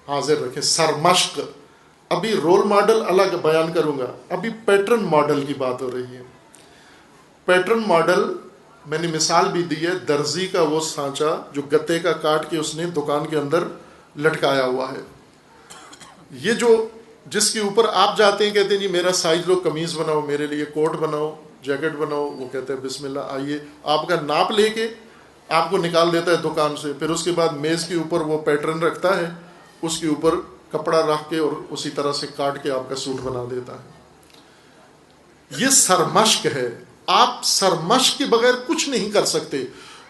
حاضر رکھیں. سرمشق، ابھی رول ماڈل الگ بیان کروں گا، ابھی پیٹرن ماڈل کی بات ہو رہی ہے. پیٹرن ماڈل میں نے مثال بھی دی ہے، درزی کا وہ سانچہ جو گتے کا کاٹ کے اس نے دکان کے اندر لٹکایا ہوا ہے. یہ جو جس کے اوپر آپ جاتے ہیں، کہتے ہیں جی میرا سائز لو، قمیض بناؤ، میرے لیے کوٹ بناؤ، جیکٹ بناؤ، وہ کہتے ہیں بسم اللہ آئیے، آپ کا ناپ لے کے آپ کو نکال دیتا ہے دکان سے. پھر اس کے بعد میز کے اوپر وہ پیٹرن رکھتا ہے، اس کے اوپر کپڑا رکھ کے اور اسی طرح سے کاٹ کے آپ کا سوٹ بنا دیتا ہے. یہ سرمشق ہے. آپ سرمشق کے بغیر کچھ نہیں کر سکتے.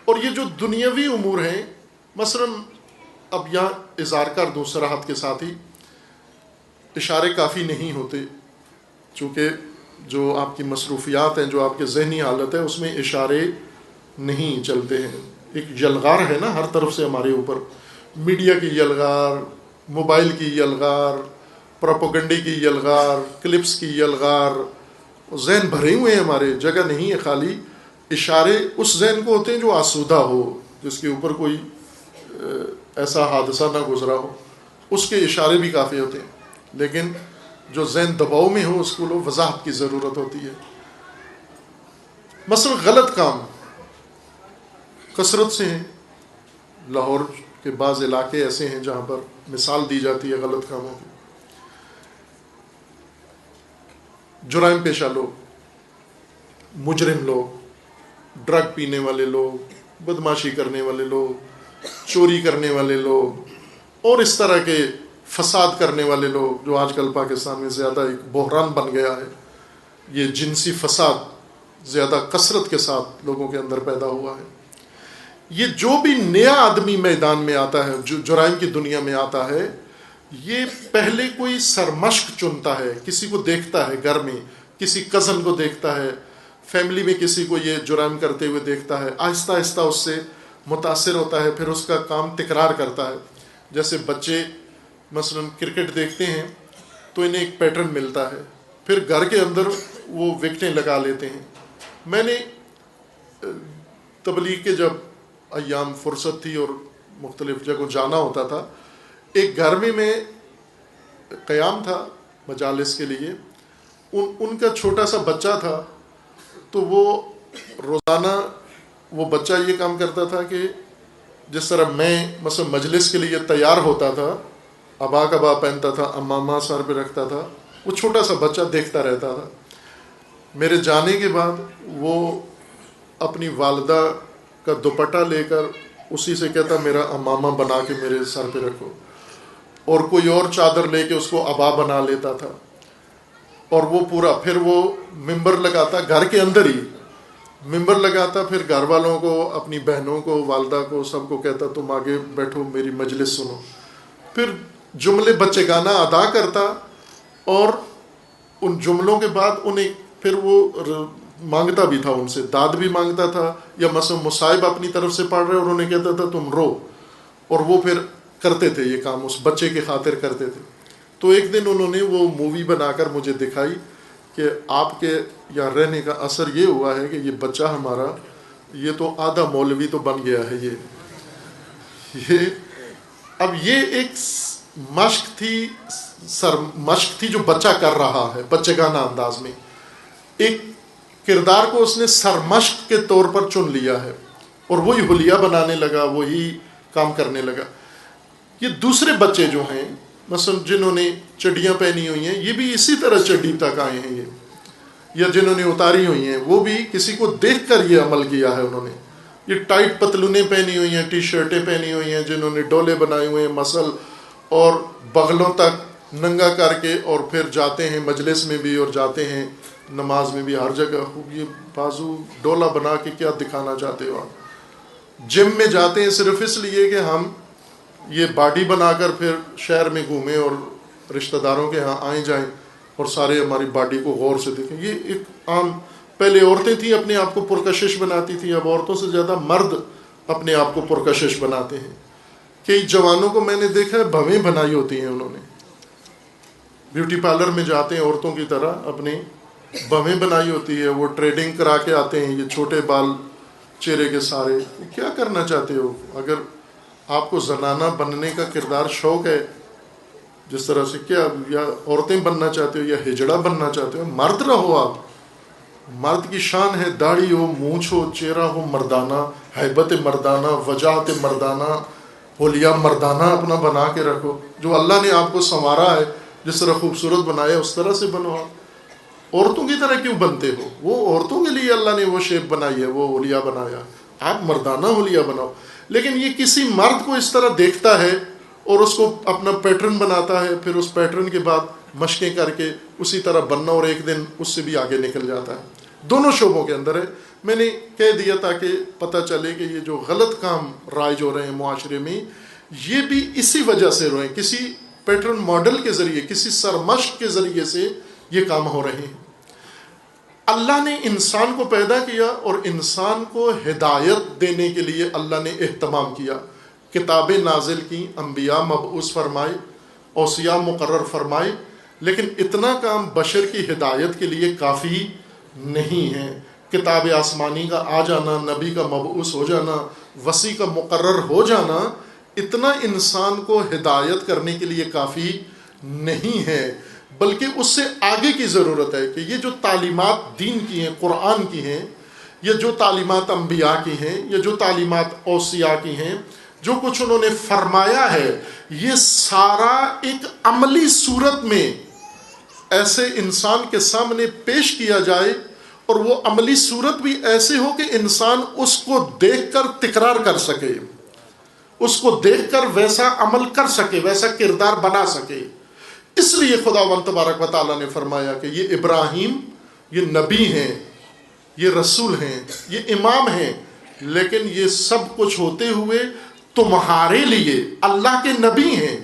اور یہ جو دنیاوی امور ہیں، مثلا اب یہاں اظہار کر دوں صراحت کے ساتھ ہی، اشارے کافی نہیں ہوتے، چونکہ جو آپ کی مصروفیات ہیں، جو آپ کے ذہنی حالت ہے، اس میں اشارے نہیں چلتے ہیں. ایک یلغار ہے نا ہر طرف سے ہمارے اوپر، میڈیا کی یلغار، موبائل کی یلغار، پروپیگنڈے کی یلغار، کلپس کی یلغار، ذہن بھرے ہوئے ہیں، ہمارے جگہ نہیں ہے خالی. اشارے اس ذہن کو ہوتے ہیں جو آسودہ ہو، جس کے اوپر کوئی ایسا حادثہ نہ گزرا ہو، اس کے اشارے بھی کافی ہوتے ہیں. لیکن جو ذہن دباؤ میں ہو، اس کو وضاحت کی ضرورت ہوتی ہے. مثلا غلط کام کثرت سے ہیں. لاہور کے بعض علاقے ایسے ہیں جہاں پر مثال دی جاتی ہے غلط کاموں کی. جرائم پیشہ لوگ، مجرم لوگ، ڈرگ پینے والے لوگ، بدماشی کرنے والے لوگ، چوری کرنے والے لوگ اور اس طرح کے فساد کرنے والے لوگ، جو آج کل پاکستان میں زیادہ ایک بحران بن گیا ہے. یہ جنسی فساد زیادہ کثرت کے ساتھ لوگوں کے اندر پیدا ہوا ہے. یہ جو بھی نیا آدمی میدان میں آتا ہے، جو جرائم کی دنیا میں آتا ہے، یہ پہلے کوئی سرمشق چنتا ہے، کسی کو دیکھتا ہے، گھر میں کسی کزن کو دیکھتا ہے، فیملی میں کسی کو یہ جرائم کرتے ہوئے دیکھتا ہے، آہستہ آہستہ اس سے متاثر ہوتا ہے، پھر اس کا کام تکرار کرتا ہے. جیسے بچے مثلا کرکٹ دیکھتے ہیں تو انہیں ایک پیٹرن ملتا ہے، پھر گھر کے اندر وہ وکٹیں لگا لیتے ہیں. میں نے تبلیغ کے جب ایام فرصت تھی اور مختلف جگہوں جانا ہوتا تھا، ایک گھر میں قیام تھا مجالس کے لیے، ان کا چھوٹا سا بچہ تھا، تو وہ روزانہ وہ بچہ یہ کام کرتا تھا کہ جس طرح میں مثلا مجلس کے لیے تیار ہوتا تھا، ابا کبا پہنتا تھا، امامہ سر پہ رکھتا تھا، وہ چھوٹا سا بچہ دیکھتا رہتا تھا۔ میرے جانے کے بعد وہ اپنی والدہ کا دوپٹہ لے کر اسی سے کہتا میرا امامہ بنا کے میرے سر پہ رکھو، اور کوئی اور چادر لے کے اس کو ابا بنا لیتا تھا، اور وہ پورا پھر وہ ممبر لگاتا، گھر کے اندر ہی ممبر لگاتا، پھر گھر والوں کو، اپنی بہنوں کو، والدہ کو، سب کو کہتا تم آگے بیٹھو میری مجلس سنو، پھر جملے بچے گانا ادا کرتا، اور ان جملوں کے بعد انہیں پھر وہ مانگتا بھی تھا، ان سے داد بھی مانگتا تھا، یا مثلا مصائب اپنی طرف سے پڑھ رہے اور انہیں کہتا تھا تم رو، اور وہ پھر کرتے تھے یہ کام، اس بچے کی خاطر کرتے تھے۔ تو ایک دن انہوں نے وہ مووی بنا کر مجھے دکھائی کہ آپ کے یہاں رہنے کا اثر یہ ہوا ہے کہ یہ بچہ ہمارا یہ تو آدھا مولوی تو بن گیا ہے۔ یہ اب یہ ایک مشق تھی جو بچہ کر رہا ہے بچے گانا انداز میں، ایک کردار کو اس نے سرمشق کے طور پر چن لیا ہے، اور وہی حلیہ بنانے لگا، وہی کام کرنے لگا۔ یہ دوسرے بچے جو ہیں مثلا جنہوں نے چڈیاں پہنی ہوئی ہیں، یہ بھی اسی طرح چڈی تک آئے ہیں، یا جنہوں نے اتاری ہوئی ہیں وہ بھی کسی کو دیکھ کر یہ عمل کیا ہے انہوں نے۔ یہ ٹائٹ پتلونیں پہنی ہوئی ہیں، ٹی شرٹیں پہنی ہوئی ہیں، جنہوں نے ڈولے بنائے ہوئے ہیں مسل اور بغلوں تک ننگا کر کے، اور پھر جاتے ہیں مجلس میں بھی اور جاتے ہیں نماز میں بھی، ہر جگہ یہ بازو ڈولا بنا کے کیا دکھانا چاہتے ہو آپ؟ جم میں جاتے ہیں صرف اس لیے کہ ہم یہ باڈی بنا کر پھر شہر میں گھومیں اور رشتہ داروں کے ہاں آئیں جائیں اور سارے ہماری باڈی کو غور سے دیکھیں۔ یہ ایک عام، پہلے عورتیں تھیں اپنے آپ کو پرکشش بناتی تھیں، اب عورتوں سے زیادہ مرد اپنے آپ کو پرکشش بناتے ہیں۔ کئی جوانوں کو میں نے دیکھا ہے بھویں بنائی ہوتی ہیں، انہوں نے بیوٹی پارلر میں جاتے ہیں عورتوں کی طرح، اپنی بھویں بنائی ہوتی ہے، وہ ٹریڈنگ کرا کے آتے ہیں، یہ چھوٹے بال چہرے کے سارے۔ کیا کرنا چاہتے ہو؟ اگر آپ کو زنانہ بننے کا کردار شوق ہے جس طرح سے، کیا یا عورتیں بننا چاہتے ہو یا ہجڑا بننا چاہتے ہو؟ مرد رہو آپ۔ مرد کی شان ہے داڑھی ہو، مونچھ ہو، چہرہ ہو مردانہ، ہیبت مردانہ، وجاہت مردانہ، حلیہ مردانہ اپنا بنا کے رکھو۔ جو اللہ نے آپ کو سنوارا ہے، جس طرح خوبصورت بنایا اس طرح سے بنو۔ آپ عورتوں کی طرح کیوں بنتے ہو؟ وہ عورتوں کے لیے اللہ نے وہ شیپ بنائی ہے، وہ حلیہ بنایا، آپ مردانہ حلیہ بناؤ۔ لیکن یہ کسی مرد کو اس طرح دیکھتا ہے اور اس کو اپنا پیٹرن بناتا ہے، پھر اس پیٹرن کے بعد مشقیں کر کے اسی طرح بننا، اور ایک دن اس سے بھی آگے نکل جاتا ہے۔ دونوں شعبوں کے اندر ہے۔ میں نے کہہ دیا تاکہ پتہ چلے کہ یہ جو غلط کام رائج ہو رہے ہیں معاشرے میں، یہ بھی اسی وجہ سے ہو رہے ہیں، کسی پیٹرن ماڈل کے ذریعے، کسی سرمشق کے ذریعے سے یہ کام ہو رہے ہیں۔ اللہ نے انسان کو پیدا کیا اور انسان کو ہدایت دینے کے لیے اللہ نے اہتمام کیا، کتابیں نازل کی، انبیاء مبعوث فرمائے، اوصیاء مقرر فرمائے، لیکن اتنا کام بشر کی ہدایت کے لیے کافی نہیں ہے۔ کتاب آسمانی کا آ جانا، نبی کا مبعوث ہو جانا، وصی کا مقرر ہو جانا، اتنا انسان کو ہدایت کرنے کے لیے کافی نہیں ہے، بلکہ اس سے آگے کی ضرورت ہے کہ یہ جو تعلیمات دین کی ہیں، قرآن کی ہیں، یا جو تعلیمات انبیاء کی ہیں، یا جو تعلیمات اوصیاء کی ہیں، جو کچھ انہوں نے فرمایا ہے، یہ سارا ایک عملی صورت میں ایسے انسان کے سامنے پیش کیا جائے، اور وہ عملی صورت بھی ایسے ہو کہ انسان اس کو دیکھ کر تکرار کر سکے، اس کو دیکھ کر ویسا عمل کر سکے، ویسا کردار بنا سکے۔ اس لیے خداوند تبارک و تعالیٰ نے فرمایا کہ یہ ابراہیم، یہ نبی ہیں، یہ رسول ہیں، یہ امام ہیں، لیکن یہ سب کچھ ہوتے ہوئے تمہارے لیے اللہ کے نبی ہیں،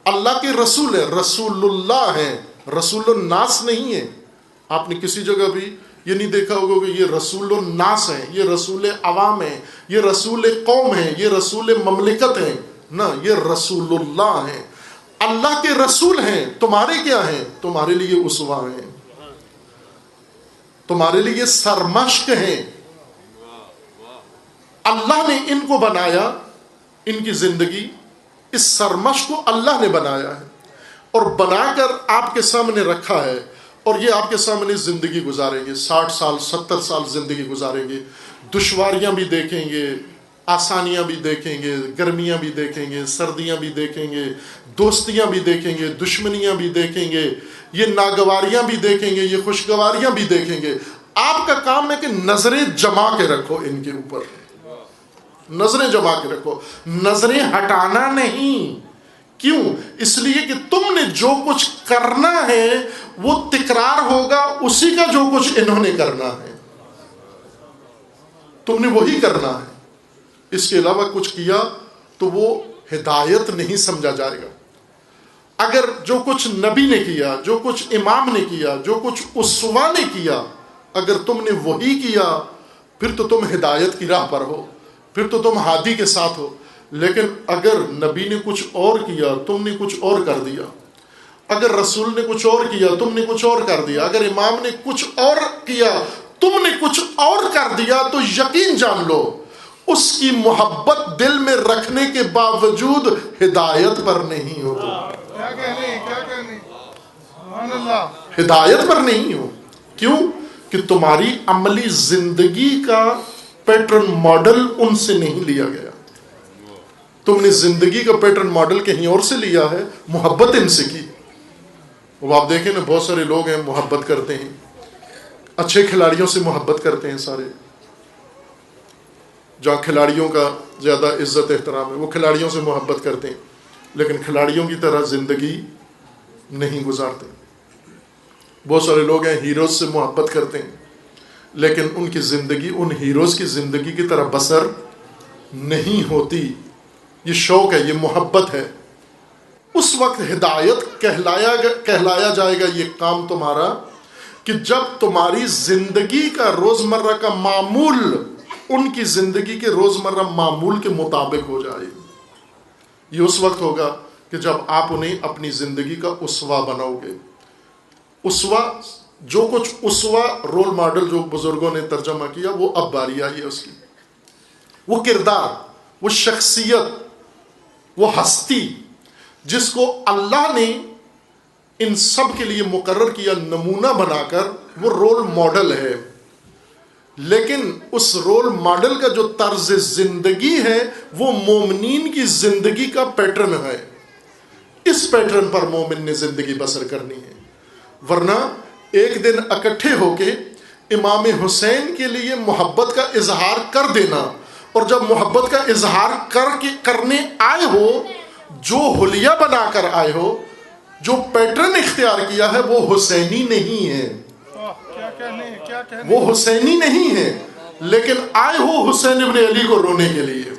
اللہ کے رسول ہیں، رسول اللہ ہیں، رسول الناس نہیں ہیں۔ آپ نے کسی جگہ بھی یہ نہیں دیکھا ہوگا کہ یہ رسول الناس ہیں، یہ رسول عوام ہیں، یہ رسول قوم ہیں، یہ رسول مملکت ہیں، نہ، یہ رسول اللہ ہیں، اللہ کے رسول ہیں۔ تمہارے کیا ہیں؟ تمہارے لیے اسوہ ہیں۔ تمہارے لیے سرمشق ہیں. اللہ نے ان کو بنایا، ان کی زندگی اس سرمشق کو اللہ نے بنایا ہے اور بنا کر آپ کے سامنے رکھا ہے، اور یہ آپ کے سامنے زندگی گزاریں گے. 60 سال 70 سال زندگی گزاریں گے. دشواریاں بھی دیکھیں گے، آسانیاں بھی دیکھیں گے، گرمیاں بھی دیکھیں گے، سردیاں بھی دیکھیں گے، دوستیاں بھی دیکھیں گے، دشمنیاں بھی دیکھیں گے، یہ ناگواریاں بھی دیکھیں گے، یہ خوشگواریاں بھی دیکھیں گے. آپ کا کام ہے کہ نظریں جما کے رکھو ان کے اوپر، نظریں جما کے رکھو، نظریں ہٹانا نہیں. کیوں؟ اس لیے کہ تم نے جو کچھ کرنا ہے وہ تکرار ہوگا اسی کا جو کچھ انہوں نے کرنا ہے. تم نے وہی کرنا ہے، اس کے علاوہ کچھ کیا تو وہ ہدایت نہیں سمجھا جائے گا. اگر جو کچھ نبی نے کیا، جو کچھ امام نے کیا، جو کچھ اسوہ نے کیا، اگر تم نے وہی کیا پھر تو تم ہدایت کی راہ پر ہو، پھر تو تم ہادی کے ساتھ ہو. لیکن اگر نبی نے کچھ اور کیا تم نے کچھ اور کر دیا، اگر رسول نے کچھ اور کیا تم نے کچھ اور کر دیا، اگر امام نے کچھ اور کیا تم نے کچھ اور کر دیا، تو یقین جان لو اس کی محبت دل میں رکھنے کے باوجود ہدایت پر نہیں ہو. ہدایت پر نہیں ہو. کیوں؟ کہ تمہاری عملی زندگی کا پیٹرن ماڈل ان سے نہیں لیا گیا. تم نے زندگی کا پیٹرن ماڈل کہیں اور سے لیا ہے، محبت ان سے کی. وہ آپ دیکھیں نا، بہت سارے لوگ ہیں محبت کرتے ہیں، اچھے کھلاڑیوں سے محبت کرتے ہیں سارے، جہاں کھلاڑیوں کا زیادہ عزت احترام ہے وہ کھلاڑیوں سے محبت کرتے ہیں، لیکن کھلاڑیوں کی طرح زندگی نہیں گزارتے. بہت سارے لوگ ہیں ہیروز سے محبت کرتے ہیں، لیکن ان کی زندگی ان ہیروز کی زندگی کی طرح بسر نہیں ہوتی. یہ شوق ہے، یہ محبت ہے. اس وقت ہدایت کہلایا جائے گا یہ کام تمہارا کہ جب تمہاری زندگی کا روزمرہ کا معمول ان کی زندگی کے روزمرہ معمول کے مطابق ہو جائے. یہ اس وقت ہوگا کہ جب آپ انہیں اپنی زندگی کا اسوہ بناؤ گے. اسوہ، جو کچھ اسوہ رول ماڈل جو بزرگوں نے ترجمہ کیا وہ اب باری آئی ہے اس کی. وہ کردار، وہ شخصیت، وہ ہستی جس کو اللہ نے ان سب کے لیے مقرر کیا نمونہ بنا کر، وہ رول ماڈل ہے. لیکن اس رول ماڈل کا جو طرز زندگی ہے وہ مومنین کی زندگی کا پیٹرن ہے. اس پیٹرن پر مومن نے زندگی بسر کرنی ہے. ورنہ ایک دن اکٹھے ہو کے امام حسین کے لیے محبت کا اظہار کر دینا، اور جب محبت کا اظہار کرنے آئے ہو، جو حلیہ بنا کر آئے ہو، جو پیٹرن اختیار کیا ہے وہ حسینی نہیں ہے، وہ حسینی نہیں ہے، لیکن آئے ہو حسین ابن علی کو رونے کے لیے.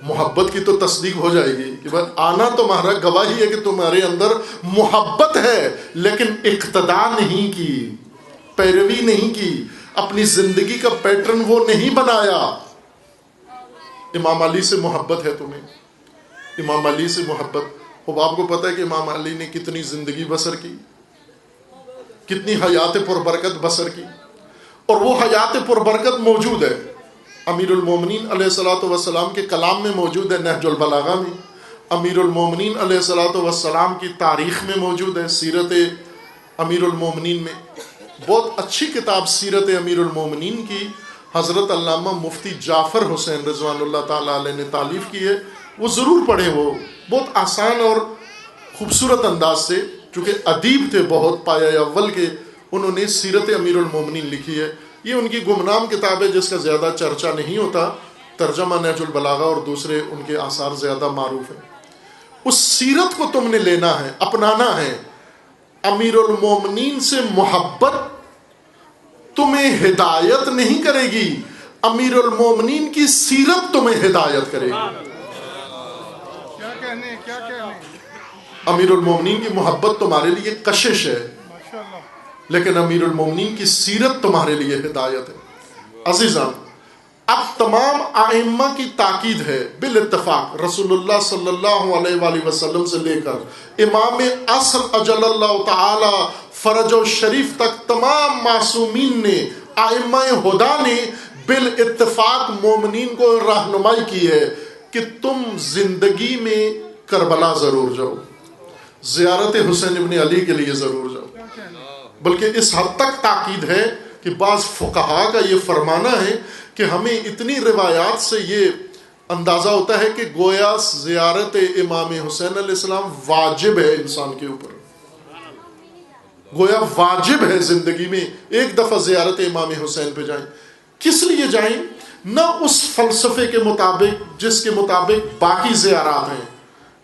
محبت کی تو تصدیق ہو جائے گی کہ بس آنا تمہارا گواہی ہے کہ تمہارے اندر محبت ہے، لیکن اقتداء نہیں کی، پیروی نہیں کی، اپنی زندگی کا پیٹرن وہ نہیں بنایا. امام علی سے محبت ہے تمہیں، امام علی سے محبت. اب آپ کو پتہ ہے کہ امام علی نے کتنی زندگی بسر کی، کتنی حیات پربرکت بسر کی، اور وہ حیات پربرکت موجود ہے امیر المومنین علیہ الصلوۃ والسلام کے کلام میں، موجود ہے نہج البلاغہ میں، امیر المومنین علیہ الصلوۃ والسلام کی تاریخ میں موجود ہے، سیرت امیر المومنین میں. بہت اچھی کتاب سیرت امیر المومنین کی حضرت علامہ مفتی جعفر حسین رضوان اللہ تعالیٰ علیہ نے تالیف کی ہے. وہ ضرور پڑھیں. وہ بہت آسان اور خوبصورت انداز سے، چونکہ ادیب تھے بہت پایہ اول کے، انہوں نے سیرت امیر المومنین لکھی ہے. یہ ان کی گمنام کتاب ہے جس کا زیادہ چرچا نہیں ہوتا. ترجمہ نہج البلاغہ اور دوسرے ان کے آثار زیادہ معروف ہیں. اس سیرت کو تم نے لینا ہے، اپنانا ہے. امیر المومنین سے محبت تمہیں ہدایت نہیں کرے گی، امیر المومنین کی سیرت تمہیں ہدایت کرے گی. امیر المومنین کی محبت تمہارے لیے کشش ہے، لیکن امیر المومنین کی سیرت تمہارے لیے ہدایت ہے. عزیزان، اب تمام ائمہ کی تاکید ہے بالاتفاق، رسول اللہ صلی اللہ علیہ وآلہ وسلم سے لے کر امام عصر اجل اللہ تعالی فرج و شریف تک تمام معصومین نے، ائمہ ہدا نے بالاتفاق مومنین کو رہنمائی کی ہے کہ تم زندگی میں کربلا ضرور جاؤ، زیارت حسین ابن علی کے لیے ضرور جاؤ۔ بلکہ اس حد تک تاکید ہے کہ بعض فقہا کا یہ فرمانا ہے کہ ہمیں اتنی روایات سے یہ اندازہ ہوتا ہے کہ گویا زیارت امام حسین علیہ السلام واجب ہے انسان کے اوپر، گویا واجب ہے زندگی میں ایک دفعہ زیارت امام حسین پہ جائیں۔ کس لیے جائیں؟ نہ اس فلسفے کے مطابق جس کے مطابق باقی زیارات ہیں،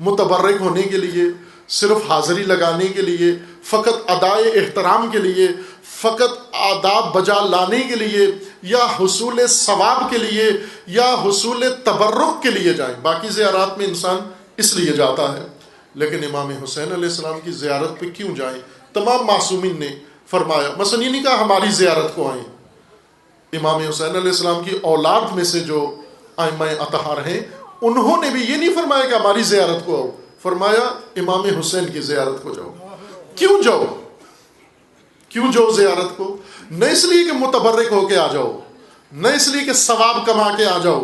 متبرک ہونے کے لیے، صرف حاضری لگانے کے لیے، فقط ادائے احترام کے لیے، فقط آداب بجا لانے کے لیے، یا حصول ثواب کے لیے، یا حصول تبرک کے لیے جائیں۔ باقی زیارات میں انسان اس لیے جاتا ہے، لیکن امام حسین علیہ السلام کی زیارت پہ کیوں جائیں؟ تمام معصومین نے فرمایا، مثلا یہ نہیں کہا ہماری زیارت کو آئیں، امام حسین علیہ السلام کی اولاد میں سے جو ائمہ اطہار ہیں انہوں نے بھی یہ نہیں فرمایا کہ ہماری زیارت کو آؤ، فرمایا امام حسین کی زیارت کو جاؤ۔ کیوں جاؤ؟ کیوں جاؤ زیارت کو؟ نہ اس لیے کہ متبرک ہو کے آ جاؤ، نہ اس لیے کہ ثواب کما کے آ جاؤ،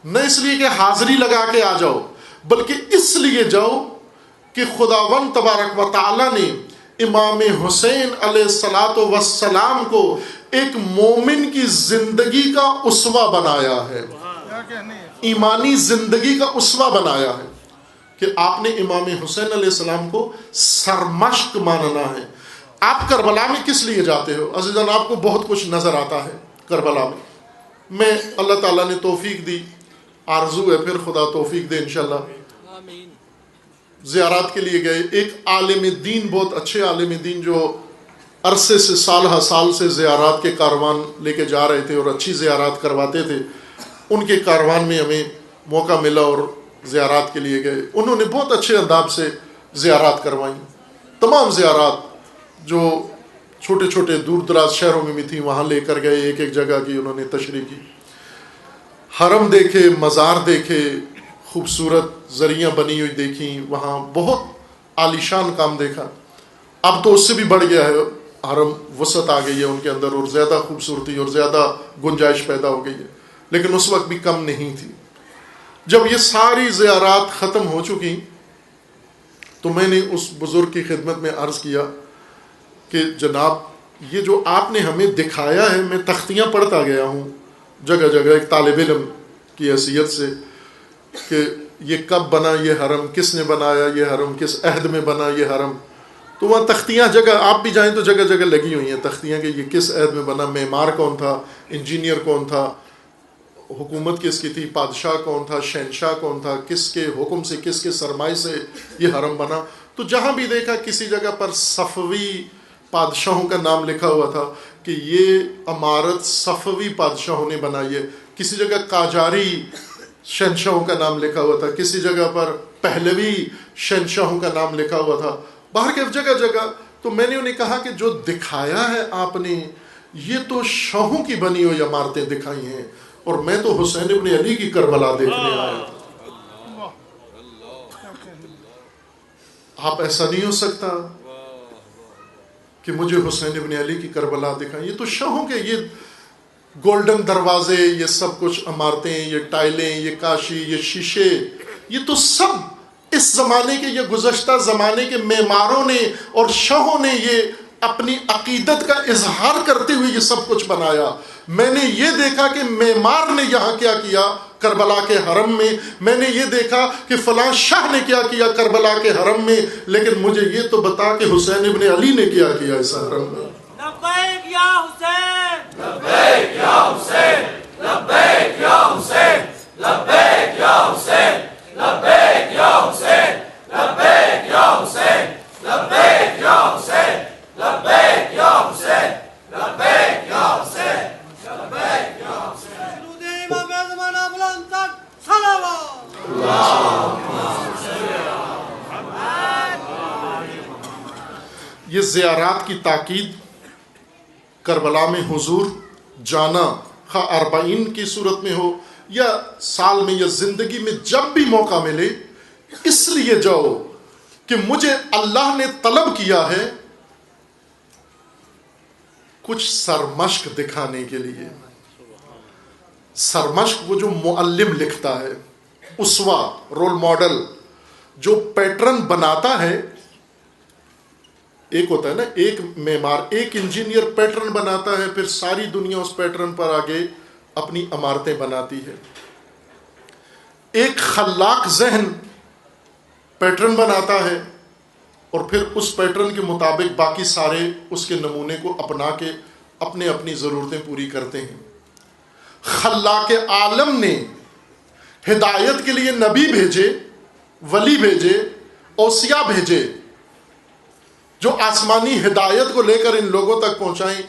نہ اس لیے کہ حاضری لگا کے آ جاؤ، بلکہ اس لیے جاؤ کہ خداوند تبارک و تعالی نے امام حسین علیہ الصلاۃ والسلام کو ایک مومن کی زندگی کا اسوہ بنایا ہے، ایمانی زندگی کا اسوہ بنایا ہے، کہ آپ نے امام حسین علیہ السلام کو سرمشق ماننا ہے۔ آپ کربلا میں کس لیے جاتے ہو؟ عزیزان آپ کو بہت کچھ نظر آتا ہے کربلا میں اللہ تعالیٰ نے توفیق دی، آرزو ہے پھر خدا توفیق دے انشاءاللہ، زیارات کے لیے گئے۔ ایک عالم دین، بہت اچھے عالم دین جو عرصے سے سالہ سال سے زیارات کے کاروان لے کے جا رہے تھے اور اچھی زیارات کرواتے تھے، ان کے کاروان میں ہمیں موقع ملا اور زیارات کے لیے گئے۔ انہوں نے بہت اچھے انداز سے زیارات کروائیں، تمام زیارات جو چھوٹے چھوٹے دور دراز شہروں میں بھی تھیں وہاں لے کر گئے، ایک ایک جگہ کی انہوں نے تشریح کی، حرم دیکھے، مزار دیکھے، خوبصورت زریاں بنی ہوئی دیکھیں، وہاں بہت عالیشان کام دیکھا۔ اب تو اس سے بھی بڑھ گیا ہے، حرم وسعت آ گئی ہے ان کے اندر اور زیادہ خوبصورتی اور زیادہ گنجائش پیدا ہو گئی ہے، لیکن اس وقت بھی کم نہیں تھی۔ جب یہ ساری زیارات ختم ہو چکی تو میں نے اس بزرگ کی خدمت میں عرض کیا کہ جناب یہ جو آپ نے ہمیں دکھایا ہے، میں تختیاں پڑھتا گیا ہوں جگہ جگہ ایک طالب علم کی حیثیت سے، کہ یہ کب بنا یہ حرم، کس نے بنایا یہ حرم، کس عہد میں بنا یہ حرم۔ تو وہاں تختیاں جگہ آپ بھی جائیں تو جگہ جگہ لگی ہوئی ہیں تختیاں کہ یہ کس عہد میں بنا، معمار کون تھا، انجینئر کون تھا، حکومت کس کی تھی، بادشاہ کون تھا، شہنشاہ کون تھا، کس کے حکم سے، کس کے سرمائے سے یہ حرم بنا۔ تو جہاں بھی دیکھا کسی جگہ پر صفوی بادشاہوں کا نام لکھا ہوا تھا کہ یہ عمارت صفوی بادشاہوں نے بنائی ہے، کسی جگہ قاجاری شہنشاہوں کا نام لکھا ہوا تھا، کسی جگہ پر پہلوی شہنشاہوں کا نام لکھا ہوا تھا، باہر کے جگہ جگہ۔ تو میں نے انہیں کہا کہ جو دکھایا ہے آپ نے یہ تو شاہوں کی بنی ہوئی عمارتیں دکھائی ہیں، اور میں تو حسین ابن علی کی کربلا دیکھنے آیا تھا۔ آپ ایسا نہیں ہو سکتا کہ مجھے حسین ابن علی کی کربلا دکھائیں، یہ تو شاہوں کے، یہ گولڈن دروازے، یہ سب کچھ عمارتیں، یہ ٹائلیں، یہ کاشی، یہ شیشے، یہ تو سب اس زمانے کے، یہ گزشتہ زمانے کے معماروں نے اور شاہوں نے یہ اپنی عقیدت کا اظہار کرتے ہوئے یہ سب کچھ بنایا۔ میں نے یہ دیکھا کہ معمار نے یہاں کیا کیا کربلا کے حرم میں، میں نے یہ دیکھا کہ فلاں شاہ نے کیا کیا کربلا کے حرم میں، لیکن مجھے یہ تو بتا کہ حسین ابن علی نے کیا کیا اس حرم میں۔ لبیک یا حسین، لبیک یا حسین، لبیک یا حسین، لبیک یا حسین، لبیک یا حسین، لبیک یا حسین، لبیک یا حسین، لبیک یا حسین، لبیک یا حسین، لبیک یا حسین۔ درود امام زمانہ بلند تک صلوات۔ یہ زیارات کی تاکید کربلا میں حضور جانا، خواہ اربعین کی صورت میں ہو یا سال میں یا زندگی میں جب بھی موقع ملے، اس لیے جاؤ کہ مجھے اللہ نے طلب کیا ہے کچھ سرمشق دکھانے کے لیے. سرمشق وہ جو معلم لکھتا ہے، اسوہ، رول ماڈل، جو پیٹرن بناتا ہے. ایک ہوتا ہے نا، ایک معمار، ایک انجینئر پیٹرن بناتا ہے، پھر ساری دنیا اس پیٹرن پر آگے اپنی عمارتیں بناتی ہے. ایک خلاق ذہن پیٹرن بناتا ہے اور پھر اس پیٹرن کے مطابق باقی سارے اس کے نمونے کو اپنا کے اپنی ضرورتیں پوری کرتے ہیں. خلاق عالم نے ہدایت کے لیے نبی بھیجے، ولی بھیجے، اوصیاء بھیجے، جو آسمانی ہدایت کو لے کر ان لوگوں تک پہنچائیں،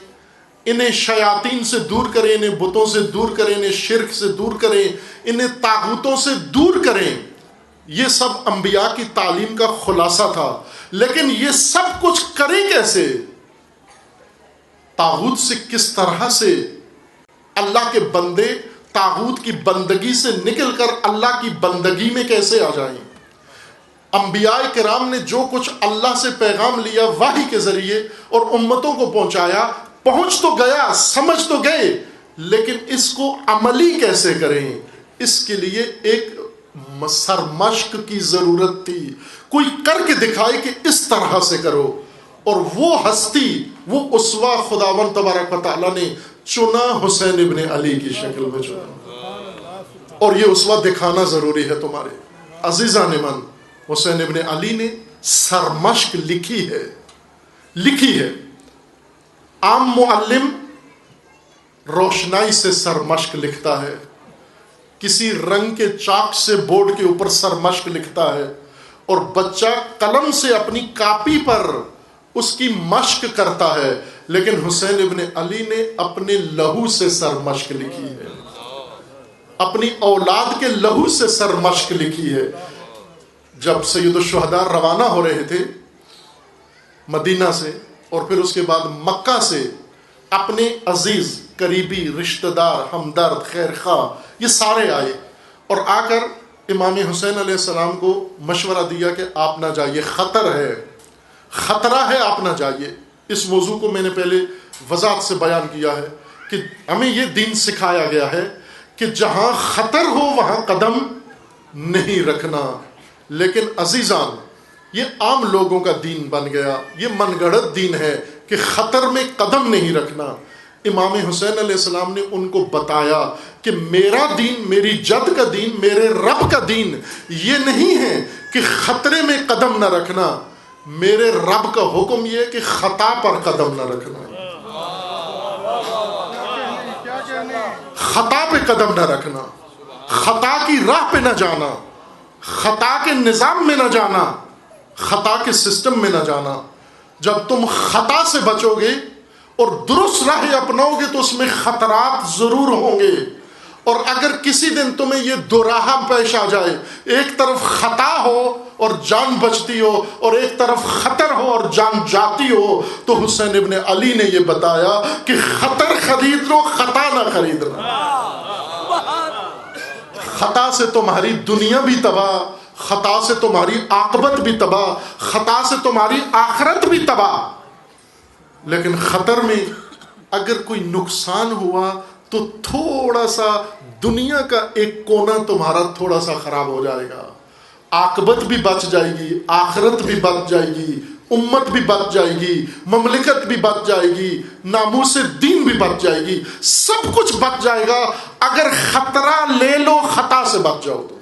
انہیں شیاطین سے دور کریں، انہیں بتوں سے دور کریں، انہیں شرک سے دور کریں، انہیں طاغوتوں سے دور کریں. یہ سب انبیاء کی تعلیم کا خلاصہ تھا. لیکن یہ سب کچھ کریں کیسے؟ طاغوت سے کس طرح سے اللہ کے بندے طاغوت کی بندگی سے نکل کر اللہ کی بندگی میں کیسے آ جائیں. انبیاء کرام نے جو کچھ اللہ سے پیغام لیا وحی کے ذریعے اور امتوں کو پہنچایا، پہنچ تو گیا، سمجھ تو گئے، لیکن اس کو عملی کیسے کریں؟ اس کے لیے ایک سرمشق کی ضرورت تھی. کوئی کر کے دکھائے کہ اس طرح سے کرو. اور وہ ہستی، وہ اسوہ خداوند تبارک و تعالیٰ نے چنا حسین ابن علی کی شکل میں چنا. اور یہ اسوہ دکھانا ضروری ہے تمہارے عزیزان من. حسین ابن علی نے سرمشق لکھی ہے. عام معلم روشنائی سے سرمشق لکھتا ہے، کسی رنگ کے چاک سے بورڈ کے اوپر سرمشق لکھتا ہے، اور بچہ قلم سے اپنی کاپی پر اس کی مشق کرتا ہے. لیکن حسین ابن علی نے اپنے لہو سے سرمشق لکھی ہے، اپنی اولاد کے لہو سے سرمشق لکھی ہے. جب سید الشہداء روانہ ہو رہے تھے مدینہ سے اور پھر اس کے بعد مکہ سے، اپنے عزیز، قریبی، رشتہ دار، ہمدرد، خیر خواہ یہ سارے آئے اور آ کر امام حسین علیہ السلام کو مشورہ دیا کہ آپ نہ جائیے، خطرہ ہے، آپ نہ جائیے. اس موضوع کو میں نے پہلے وضاحت سے بیان کیا ہے کہ ہمیں یہ دین سکھایا گیا ہے کہ جہاں خطر ہو وہاں قدم نہیں رکھنا. لیکن عزیزان، یہ عام لوگوں کا دین بن گیا، یہ من گھڑت دین ہے کہ خطر میں قدم نہیں رکھنا. امام حسین علیہ السلام نے ان کو بتایا کہ میرا دین، میری جد کا دین، میرے رب کا دین یہ نہیں ہے کہ خطرے میں قدم نہ رکھنا. میرے رب کا حکم یہ ہے کہ خطا پر قدم نہ رکھنا، خطا پہ قدم نہ رکھنا، خطا کی راہ پہ نہ جانا، خطا کے نظام میں نہ جانا، خطا کے سسٹم میں نہ جانا. جب تم خطا سے بچو گے اور درست راہ اپناؤ گے تو اس میں خطرات ضرور ہوں گے. اور اگر کسی دن تمہیں یہ دو راہ پیش آ جائے، ایک طرف خطا ہو اور جان بچتی ہو اور ایک طرف خطر ہو اور جان جاتی ہو، تو حسین ابن علی نے یہ بتایا کہ خطر خرید لو، خطا نہ خریدنا. خطا سے تمہاری دنیا بھی تباہ، خطا سے تمہاری عاقبت بھی تباہ، خطا سے تمہاری آخرت بھی تباہ. لیکن خطر میں اگر کوئی نقصان ہوا تو تھوڑا سا دنیا کا ایک کونا تمہارا تھوڑا سا خراب ہو جائے گا، عاقبت بھی بچ جائے گی، آخرت بھی بچ جائے گی، امت بھی بچ جائے گی، مملکت بھی بچ جائے گی، ناموس دین بھی بچ جائے گی، سب کچھ بچ جائے گا اگر خطرہ لے لو، خطا سے بچ جاؤ تو.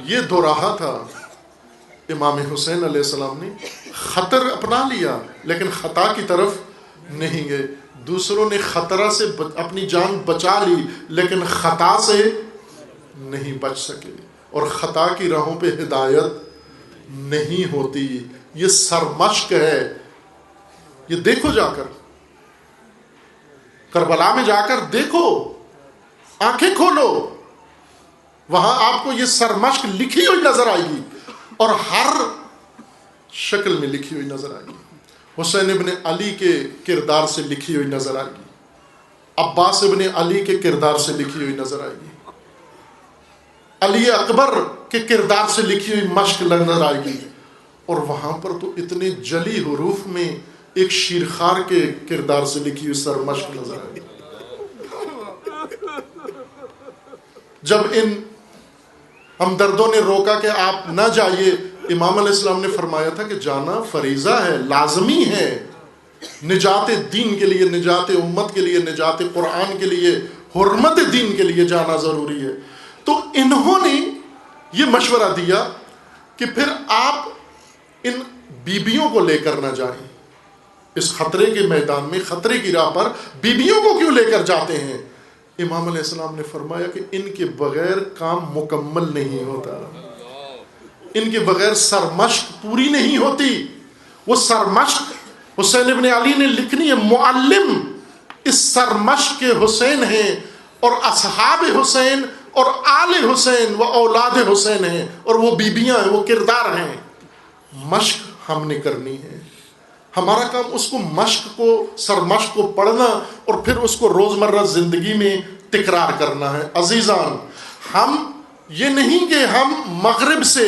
یہ دو راہ تھا. امام حسین علیہ السلام نے خطر اپنا لیا لیکن خطا کی طرف نہیں گئے. دوسروں نے خطرہ سے اپنی جان بچا لی لیکن خطا سے نہیں بچ سکے، اور خطا کی راہوں پہ ہدایت نہیں ہوتی. یہ سرمشق ہے. یہ دیکھو، جا کر کربلا میں جا کر دیکھو، آنکھیں کھولو، وہاں آپ کو یہ سرمشق لکھی ہوئی نظر آئے گی اور ہر شکل میں لکھی ہوئی نظر آئے گی. حسین ابن علی کے کردار سے لکھی ہوئی نظر آئے گی، عباس ابن علی کے کردار سے لکھی ہوئی نظر آئے گی، علی اکبر کے کردار سے لکھی ہوئی مشق نظر آئے گی. اور وہاں پر تو اتنے جلی حروف میں ایک شیرخوار کے کردار سے لکھی ہوئی سرمشق نظر آئی. جب ان ہمدردوں نے روکا کہ آپ نہ جائیے، امام علیہ السلام نے فرمایا تھا کہ جانا فریضہ ہے، لازمی ہے، نجات دین کے لیے، نجات امت کے لیے، نجات قرآن کے لیے، حرمت دین کے لیے جانا ضروری ہے. تو انہوں نے یہ مشورہ دیا کہ پھر آپ ان بیبیوں کو لے کر نہ جائیں، اس خطرے کے میدان میں، خطرے کی راہ پر بیبیوں کو کیوں لے کر جاتے ہیں؟ امام علیہ السلام نے فرمایا کہ ان کے بغیر کام مکمل نہیں ہوتا، ان کے بغیر سرمشق پوری نہیں ہوتی. وہ سرمشق حسین ابن علی نے لکھنی ہے. معلم اس سرمشق کے حسین ہیں، اور اصحاب حسین اور آل حسین و اولاد حسین ہیں، اور وہ بیبیاں ہیں، وہ کردار ہیں. مشق ہم نے کرنی ہے. ہمارا کام اس کو مشق کو، سرمشق کو پڑھنا اور پھر اس کو روزمرہ زندگی میں تکرار کرنا ہے. عزیزان، ہم یہ نہیں کہ ہم مغرب سے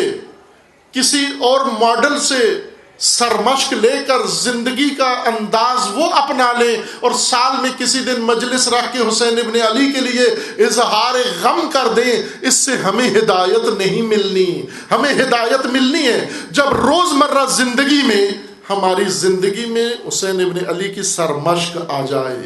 کسی اور ماڈل سے سرمشق لے کر زندگی کا انداز وہ اپنا لیں اور سال میں کسی دن مجلس رکھ کے حسین ابن علی کے لیے اظہار غم کر دیں. اس سے ہمیں ہدایت نہیں ملنی. ہمیں ہدایت ملنی ہے جب روزمرہ زندگی میں، ہماری زندگی میں حسین ابن علی کی سرمشق آ جائے.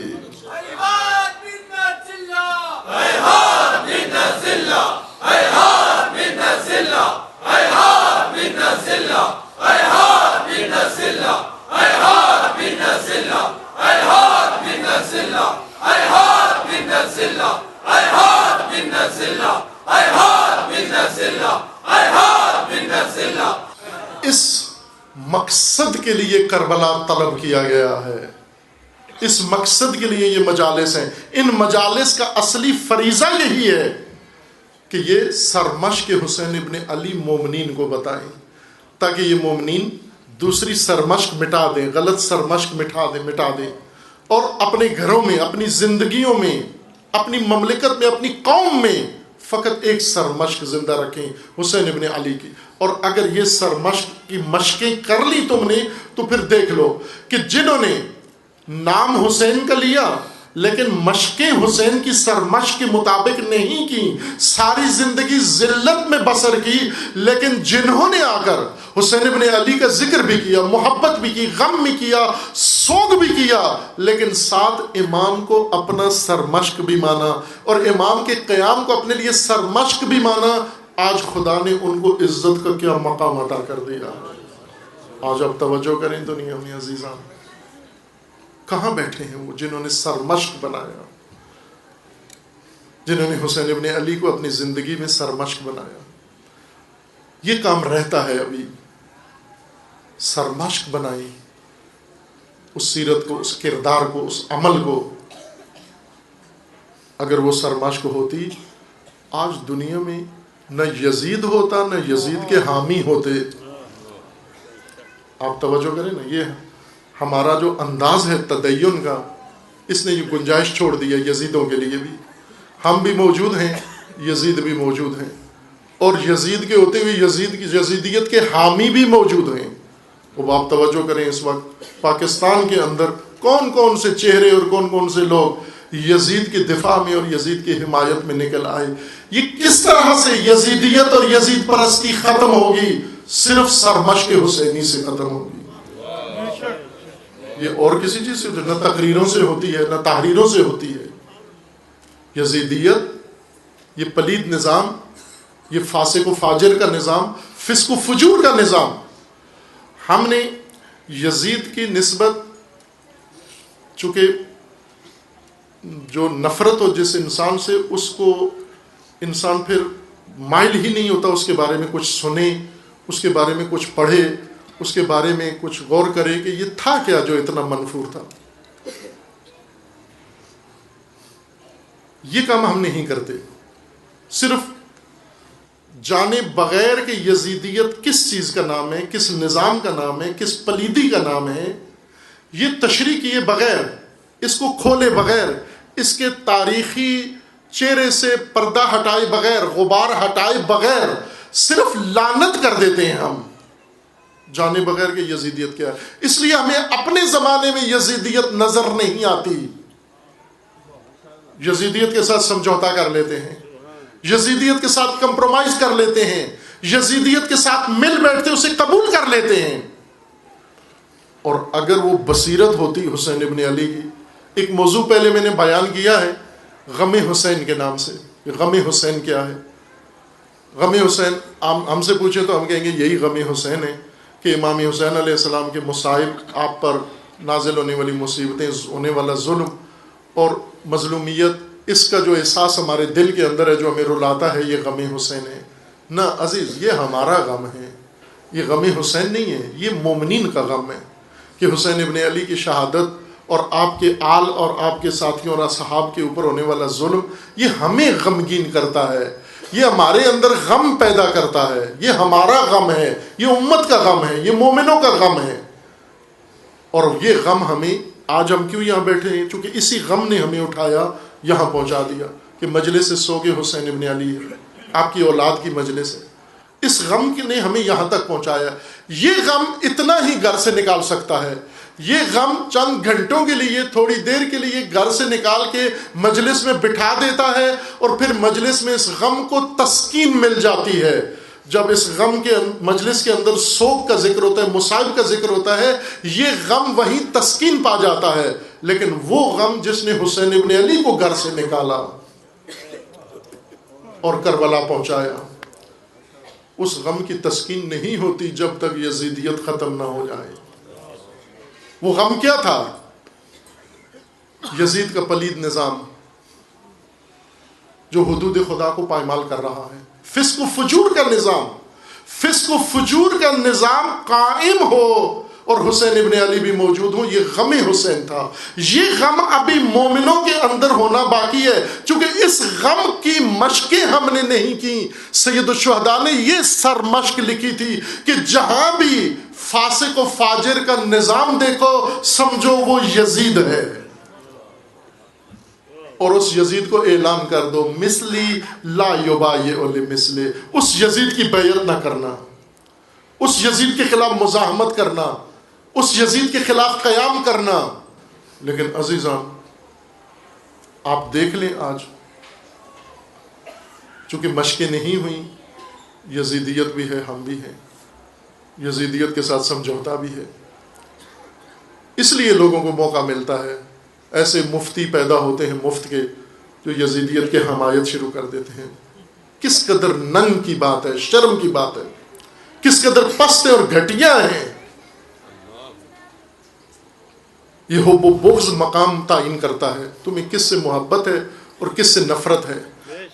اس مقصد کے لیے کربلا طلب کیا گیا ہے، اس مقصد کے لیے یہ مجالس ہیں. ان مجالس کا اصلی فریضہ یہی ہے کہ یہ سرمشق حسین ابن علی مومنین کو بتائیں، تاکہ یہ مومنین دوسری سرمشق مٹا دیں، غلط سرمشق مٹا دیں، اور اپنے گھروں میں، اپنی زندگیوں میں، اپنی مملکت میں، اپنی قوم میں فقط ایک سرمشق زندہ رکھیں، حسین ابن علی کی. اور اگر یہ سرمشق کی مشقیں کر لی تم نے، تو پھر دیکھ لو کہ جنہوں نے نام حسین کا لیا لیکن مشقیں حسین کی سرمشق کے مطابق نہیں کی، ساری زندگی ذلت میں بسر کی، لیکن جنہوں نے آ کر حسین ابن علی کا ذکر بھی کیا، محبت بھی کی، غم بھی کیا، سوگ بھی کیا، لیکن ساتھ امام کو اپنا سرمشق بھی مانا اور امام کے قیام کو اپنے لیے سرمشق بھی مانا، آج خدا نے ان کو عزت کا کیا مقام عطا کر دیا. آج آپ توجہ کریں دنیا میں عزیزان، کہاں بیٹھے ہیں وہ جنہوں نے سرمشق بنایا، جنہوں نے حسین ابن علی کو اپنی زندگی میں سرمشق بنایا. یہ کام رہتا ہے ابھی. سرمشق بنائی اس سیرت کو، اس کردار کو، اس عمل کو. اگر وہ سرمشق ہوتی، آج دنیا میں نہ یزید ہوتا، نہ یزید کے حامی ہوتے. آپ توجہ کریں نا، یہ ہمارا جو انداز ہے تدین کا، اس نے یہ گنجائش چھوڑ دی ہے یزیدوں کے لیے بھی. ہم بھی موجود ہیں، یزید بھی موجود ہیں، اور یزید کے ہوتے ہوئے یزید کی یزیدیت کے حامی بھی موجود ہیں. اب آپ توجہ کریں، اس وقت پاکستان کے اندر کون کون سے چہرے اور کون کون سے لوگ یزید کے دفاع میں اور یزید کی حمایت میں نکل آئے. یہ کس طرح سے یزیدیت اور یزید پرستی ختم ہوگی؟ صرف سرمشق حسینی سے ختم ہوگی. یہ اور کسی چیز سے نہ تقریروں سے ہوتی ہے، نہ تحریروں سے ہوتی ہے. یزیدیت یہ پلید نظام، یہ فاسق و فاجر کا نظام، فسق و فجور کا نظام. ہم نے یزید کی نسبت، چونکہ جو نفرت ہو جس انسان سے، اس کو انسان پھر مائل ہی نہیں ہوتا اس کے بارے میں کچھ سنے، اس کے بارے میں کچھ پڑھے، اس کے بارے میں کچھ غور کرے کہ یہ تھا کیا جو اتنا منفور تھا. یہ کام ہم نہیں کرتے. صرف جانے بغیر کہ یزیدیت کس چیز کا نام ہے، کس نظام کا نام ہے، کس پلیدی کا نام ہے، یہ تشریح کیے بغیر، اس کو کھولے بغیر، اس کے تاریخی چہرے سے پردہ ہٹائے بغیر، غبار ہٹائے بغیر صرف لعنت کر دیتے ہیں ہم. جانے بغیر کہ یزیدیت کیا ہے. اس لیے ہمیں اپنے زمانے میں یزیدیت نظر نہیں آتی. یزیدیت کے ساتھ سمجھوتا کر لیتے ہیں, یزیدیت کے ساتھ کمپرومائز کر لیتے ہیں, یزیدیت کے ساتھ مل بیٹھتے اسے قبول کر لیتے ہیں. اور اگر وہ بصیرت ہوتی حسین ابن علی کی, ایک موضوع پہلے میں نے بیان کیا ہے غم حسین کے نام سے. غم حسین کیا ہے؟ غم حسین ہم سے پوچھے تو ہم کہیں گے یہی غم حسین ہے کہ امام حسین علیہ السلام کے مصائب, آپ پر نازل ہونے والی مصیبتیں, ہونے والا ظلم اور مظلومیت, اس کا جو احساس ہمارے دل کے اندر ہے جو ہمیں رلاتا ہے, یہ غم حسین ہے. نہ عزیز, یہ ہمارا غم ہے, یہ غم حسین نہیں ہے, یہ مومنین کا غم ہے کہ حسین ابن علی کی شہادت اور آپ کے آل اور آپ کے ساتھیوں اور اصحاب کے اوپر ہونے والا ظلم یہ ہمیں غمگین کرتا ہے, یہ ہمارے اندر غم پیدا کرتا ہے. یہ ہمارا غم ہے, یہ امت کا غم ہے, یہ مومنوں کا غم ہے. اور یہ غم ہمیں, آج ہم کیوں یہاں بیٹھے ہیں؟ چونکہ اسی غم نے ہمیں اٹھایا, یہاں پہنچا دیا کہ مجلس سو کے حسین ابن علی ہے, آپ کی اولاد کی مجلس ہے. اس غم نے ہمیں یہاں تک پہنچایا. یہ غم اتنا ہی گھر سے نکال سکتا ہے. یہ غم چند گھنٹوں کے لیے, تھوڑی دیر کے لیے گھر سے نکال کے مجلس میں بٹھا دیتا ہے, اور پھر مجلس میں اس غم کو تسکین مل جاتی ہے. جب اس غم کے مجلس کے اندر سوگ کا ذکر ہوتا ہے, مصائب کا ذکر ہوتا ہے, یہ غم وہیں تسکین پا جاتا ہے. لیکن وہ غم جس نے حسین ابن علی کو گھر سے نکالا اور کربلا پہنچایا, اس غم کی تسکین نہیں ہوتی جب تک یزیدیت ختم نہ ہو جائے. وہ غم کیا تھا؟ یزید کا پلید نظام جو حدود خدا کو پائمال کر رہا ہے, فسق و فجور کا نظام, فسق و فجور کا نظام قائم ہو اور حسین ابن علی بھی موجود ہوں. یہ غم حسین تھا. یہ غم ابھی مومنوں کے اندر ہونا باقی ہے, چونکہ اس غم کی مشقیں ہم نے نہیں کی. سید الشہداء نے یہ سر مشق لکھی تھی کہ جہاں بھی فاسق و فاجر کا نظام دیکھو سمجھو وہ یزید ہے, اور اس یزید کو اعلان کر دو مثلی لا یبایع لمثلہ. اس یزید کی بیعت نہ کرنا, اس یزید کے خلاف مزاحمت کرنا, اس یزید کے خلاف قیام کرنا. لیکن عزیزان آپ دیکھ لیں, آج چونکہ مشقیں نہیں ہوئیں, یزیدیت بھی ہے, ہم بھی ہیں, یزیدیت کے ساتھ سمجھوتا بھی ہے. اس لیے لوگوں کو موقع ملتا ہے, ایسے مفتی پیدا ہوتے ہیں مفت کے جو یزیدیت کے حمایت شروع کر دیتے ہیں. کس قدر ننگ کی بات ہے, شرم کی بات ہے, کس قدر پست اور گھٹیا ہیں. یہ حب و بغض مقام تعین کرتا ہے, تمہیں کس سے محبت ہے اور کس سے نفرت ہے.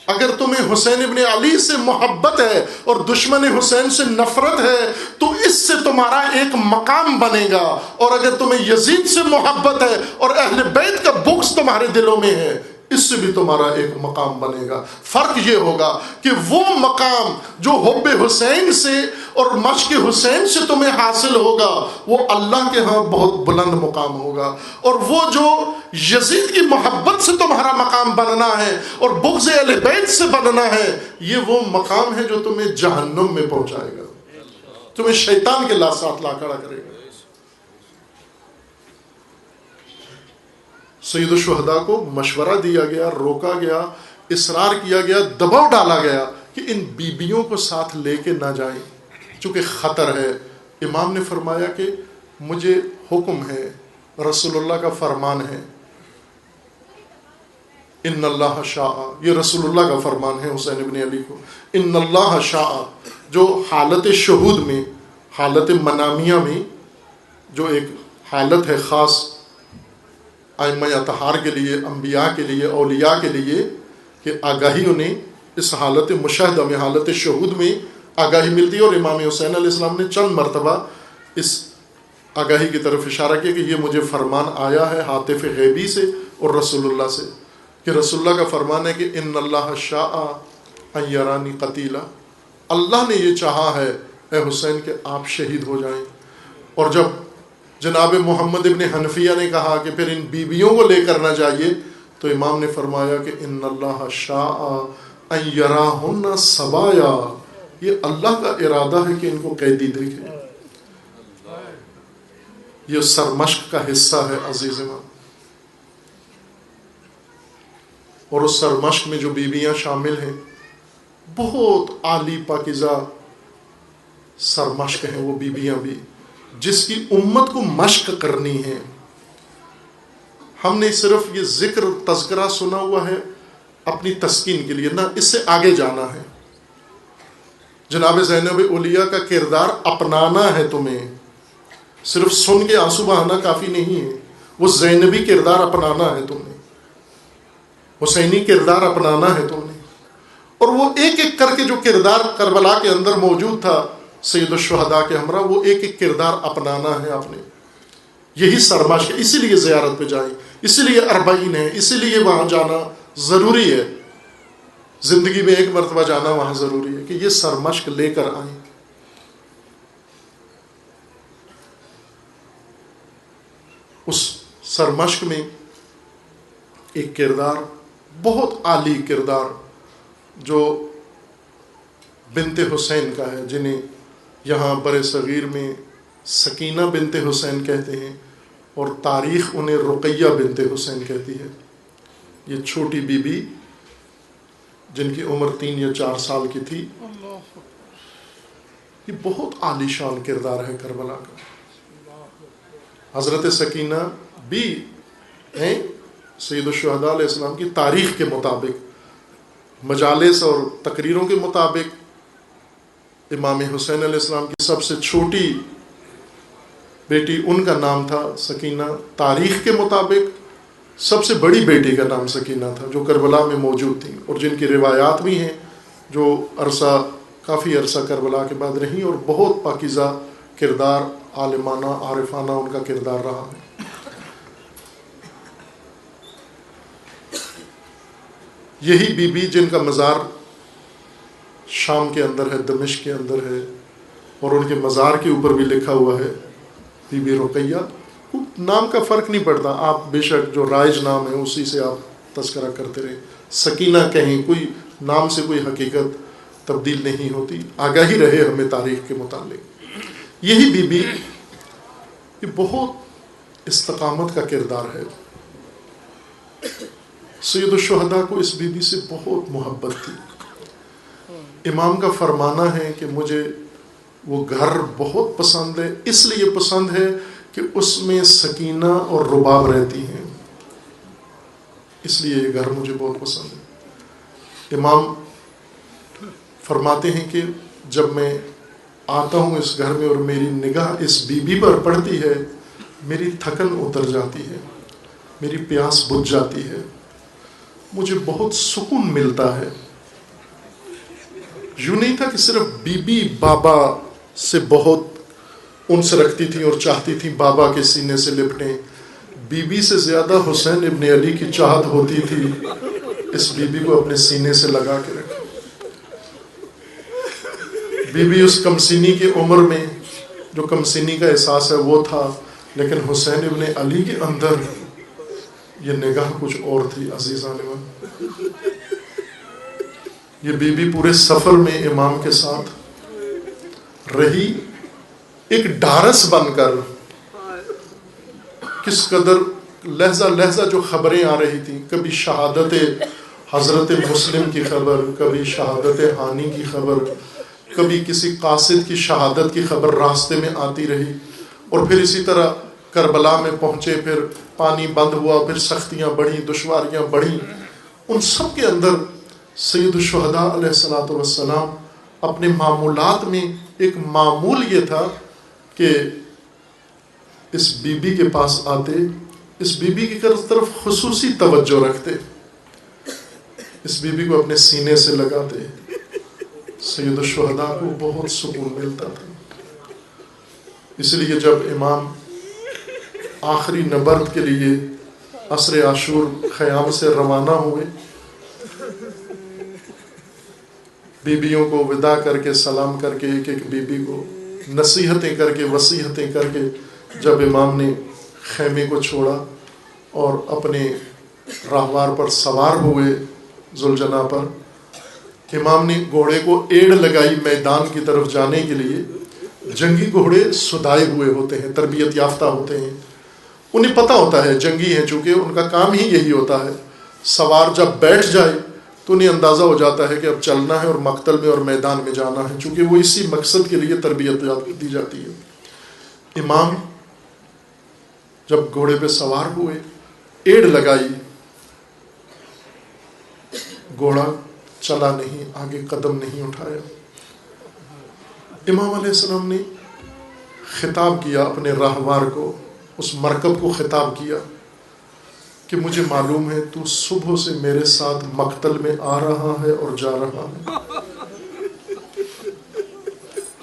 اگر تمہیں حسین ابن علی سے محبت ہے اور دشمن حسین سے نفرت ہے تو اس سے تمہارا ایک مقام بنے گا, اور اگر تمہیں یزید سے محبت ہے اور اہل بیت کا بغض تمہارے دلوں میں ہے اس سے بھی تمہارا ایک مقام بنے گا. فرق یہ ہوگا کہ وہ مقام جو حب حسین سے اور مشق حسین سے تمہیں حاصل ہوگا وہ اللہ کے ہاں بہت بلند مقام ہوگا, اور وہ جو یزید کی محبت سے تمہارا مقام بننا ہے اور بغض اہل بیت سے بننا ہے یہ وہ مقام ہے جو تمہیں جہنم میں پہنچائے گا, تمہیں شیطان کے ساتھ لا کھڑا کرے گا. سید الشہداء کو مشورہ دیا گیا, روکا گیا, اصرار کیا گیا, دباؤ ڈالا گیا کہ ان بیبیوں کو ساتھ لے کے نہ جائیں چونکہ خطر ہے. امام نے فرمایا کہ مجھے حکم ہے, رسول اللہ کا فرمان ہے, ان اللہ شاء, یہ رسول اللہ کا فرمان ہے حسین ابن علی کو, ان اللہ شاء, جو حالت شہود میں, حالت منامیہ میں جو ایک حالت ہے خاص ائمہ اطہار کے لیے, انبیاء کے لیے, اولیاء کے لیے, کہ آگاہی انہیں اس حالت مشاہدہ میں, حالت شہود میں آگاہی ملتی ہے. اور امام حسین علیہ السلام نے چند مرتبہ اس آگاہی کی طرف اشارہ کیا کہ یہ مجھے فرمان آیا ہے ہاتف غیبی سے اور رسول اللہ سے, کہ رسول اللہ کا فرمان ہے کہ ان اللہ شاء ان یرانی قتیلا, اللہ نے یہ چاہا ہے اے حسین کہ آپ شہید ہو جائیں. اور جب جناب محمد ابن حنفیہ نے کہا کہ پھر ان بیویوں کو لے کر نہ جائیے تو امام نے فرمایا کہ ان اللہ شاء ان یراہن سبایا, یہ اللہ کا ارادہ ہے کہ ان کو قیدی دیکھیں. یہ سرمشق کا حصہ ہے عزیز امام. اور اس سرمشق میں جو بیویاں شامل ہیں بہت عالی پاکیزہ سرمشق ہیں وہ بیویاں بھی، جس کی امت کو مشق کرنی ہے. ہم نے صرف یہ ذکر تذکرہ سنا ہوا ہے اپنی تسکین کے لیے، نہ اس سے آگے جانا ہے. جناب زینب اولیاء کا کردار اپنانا ہے تمہیں، صرف سن کے آنسو بہانا کافی نہیں ہے. وہ زینبی کردار اپنانا ہے تم نے، حسینی کردار اپنانا ہے تم نے. اور وہ ایک ایک کر کے جو کردار کربلا کے اندر موجود تھا سید الشہداء کے ہمراہ، وہ ایک ایک کردار اپنانا ہے آپ نے. یہی سرمشق ہے، اسی لیے زیارت پہ جائیں، اسی لیے 40 ہے، اسی لیے وہاں جانا ضروری ہے. زندگی میں ایک مرتبہ جانا وہاں ضروری ہے کہ یہ سرمشق لے کر آئیں. اس سرمشق میں ایک کردار، بہت عالی کردار، جو بنت حسین کا ہے، جنہیں یہاں بر صغیر میں سکینہ بنت حسین کہتے ہیں اور تاریخ انہیں رقیہ بنت حسین کہتی ہے. یہ چھوٹی بی بی جن کی عمر 3 یا 4 سال کی تھی. یہ بہت عالی شان کردار ہے کربلا کا. حضرت سکینہ بھی ہیں سید الشہداء علیہ السلام کی تاریخ کے مطابق، مجالس اور تقریروں کے مطابق امام حسین علیہ السلام کی سب سے چھوٹی بیٹی ان کا نام تھا سکینہ. تاریخ کے مطابق سب سے بڑی بیٹی کا نام سکینہ تھا جو کربلا میں موجود تھی، اور جن کی روایات بھی ہیں جو کافی عرصہ کربلا کے بعد رہیں، اور بہت پاکیزہ کردار، عالمانہ عارفانہ ان کا کردار رہا ہے. یہی بی بی جن کا مزار شام کے اندر ہے، دمشق کے اندر ہے، اور ان کے مزار کے اوپر بھی لکھا ہوا ہے بی بی رقیہ. نام کا فرق نہیں پڑتا، آپ بے شک جو رائج نام ہے اسی سے آپ تذکرہ کرتے رہے. سکینہ کہیں، کوئی نام سے کوئی حقیقت تبدیل نہیں ہوتی. آگاہی رہے ہمیں تاریخ کے متعلق. یہی بی بی یہ بہت استقامت کا کردار ہے. سید الشہداء کو اس بی بی سے بہت محبت تھی. امام کا فرمانا ہے کہ مجھے وہ گھر بہت پسند ہے، اس لیے پسند ہے کہ اس میں سکینہ اور رباب رہتی ہیں، اس لیے یہ گھر مجھے بہت پسند ہے. امام فرماتے ہیں کہ جب میں آتا ہوں اس گھر میں اور میری نگاہ اس بی بی پر پڑتی ہے، میری تھکن اتر جاتی ہے، میری پیاس بجھ جاتی ہے، مجھے بہت سکون ملتا ہے. یوں نہیں تھا کہ صرف بی بی بابا سے بہت انس رکھتی تھی اور چاہتی تھی بابا کے سینے سے لپٹیں. بی بی سے زیادہ حسین ابن علی کی چاہت ہوتی تھی اس بی بی کو اپنے سینے سے لگا کے رکھے. بی بی اس کمسینی کی عمر میں جو کمسینی کا احساس ہے وہ تھا، لیکن حسین ابن علی کے اندر یہ نگاہ کچھ اور تھی. عزیزان یہ بی بی پورے سفر میں امام کے ساتھ رہی، ایک ڈھارس بن کر. کس قدر لہجہ لہجہ جو خبریں آ رہی تھیں، کبھی شہادت حضرت مسلم کی خبر، کبھی شہادت ہانی کی خبر، کبھی کسی قاصد کی شہادت کی خبر راستے میں آتی رہی. اور پھر اسی طرح کربلا میں پہنچے، پھر پانی بند ہوا، پھر سختیاں بڑھیں، دشواریاں بڑھیں. ان سب کے اندر سید الشہداء علیہ الصلوۃ والسلام اپنے معمولات میں ایک معمول یہ تھا کہ اس بی بی کے پاس آتے، اس بی بی کی طرف خصوصی توجہ رکھتے، اس بی بی کو اپنے سینے سے لگاتے. سید الشہداء کو بہت سکون ملتا تھا. اس لیے جب امام آخری نبرد کے لیے عصر عاشور خیام سے روانہ ہوئے، بیویوں کو ودا کر کے سلام کر کے ایک ایک بیوی کو نصیحتیں کر کے وصیحتیں کر کے جب امام نے خیمے کو چھوڑا اور اپنے راہوار پر سوار ہوئے ذوالجناح پر، امام نے گھوڑے کو ایڑ لگائی میدان کی طرف جانے کے لیے. جنگی گھوڑے سدائے ہوئے ہوتے ہیں، تربیت یافتہ ہوتے ہیں، انہیں پتہ ہوتا ہے جنگی ہیں، چونکہ ان کا کام ہی یہی ہوتا ہے. سوار جب بیٹھ جائے تو انہیں اندازہ ہو جاتا ہے کہ اب چلنا ہے اور مقتل میں اور میدان میں جانا ہے، چونکہ وہ اسی مقصد کے لیے تربیت دی جاتی ہے. امام جب گھوڑے پہ سوار ہوئے، ایڑ لگائی، گھوڑا چلا نہیں، آگے قدم نہیں اٹھایا. امام علیہ السلام نے خطاب کیا اپنے راہوار کو، اس مرکب کو خطاب کیا کہ مجھے معلوم ہے تو صبح سے میرے ساتھ مقتل میں آ رہا ہے اور جا رہا ہے.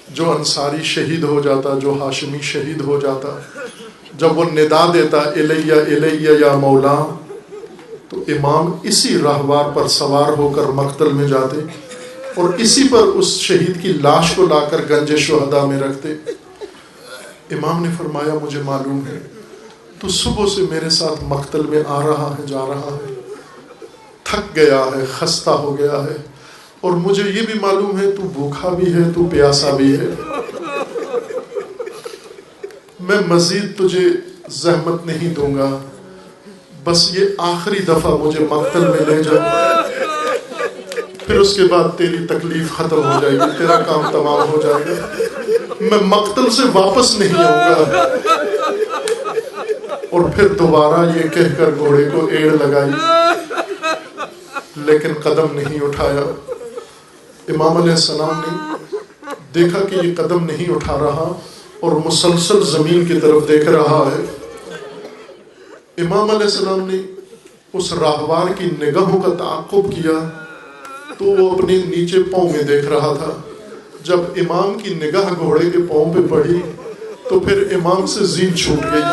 جو انصاری شہید ہو جاتا، جو ہاشمی شہید ہو جاتا، جب وہ ندا دیتا الیہ الیہ یا مولا، تو امام اسی راہوار پر سوار ہو کر مقتل میں جاتے اور اسی پر اس شہید کی لاش کو لا کر گنج شہداء میں رکھتے. امام نے فرمایا مجھے معلوم ہے تو صبح سے میرے ساتھ مقتل میں آ رہا ہے، جا رہا ہے، تھک گیا ہے، خستہ ہو گیا ہے، اور مجھے یہ بھی معلوم ہے تو بھوکا بھی ہے، تو پیاسا بھی ہے. میں مزید تجھے زحمت نہیں دوں گا، بس یہ آخری دفعہ مجھے مقتل میں لے جا، پھر اس کے بعد تیری تکلیف ختم ہو جائے گی، تیرا کام تمام ہو جائے گا، میں مقتل سے واپس نہیں آؤں گا. اور پھر دوبارہ یہ کہہ کر گھوڑے کو ایڑ لگائی، لیکن قدم نہیں اٹھایا. امام علیہ السلام نے دیکھا کہ یہ قدم نہیں اٹھا رہا اور مسلسل زمین کی طرف دیکھ رہا ہے. امام علیہ السلام نے اس راہوار کی نگاہوں کا تعاقب کیا تو وہ اپنے نیچے پاؤں میں دیکھ رہا تھا. جب امام کی نگاہ گھوڑے کے پاؤں پہ پڑی تو پھر امام سے زین چھوٹ گئی.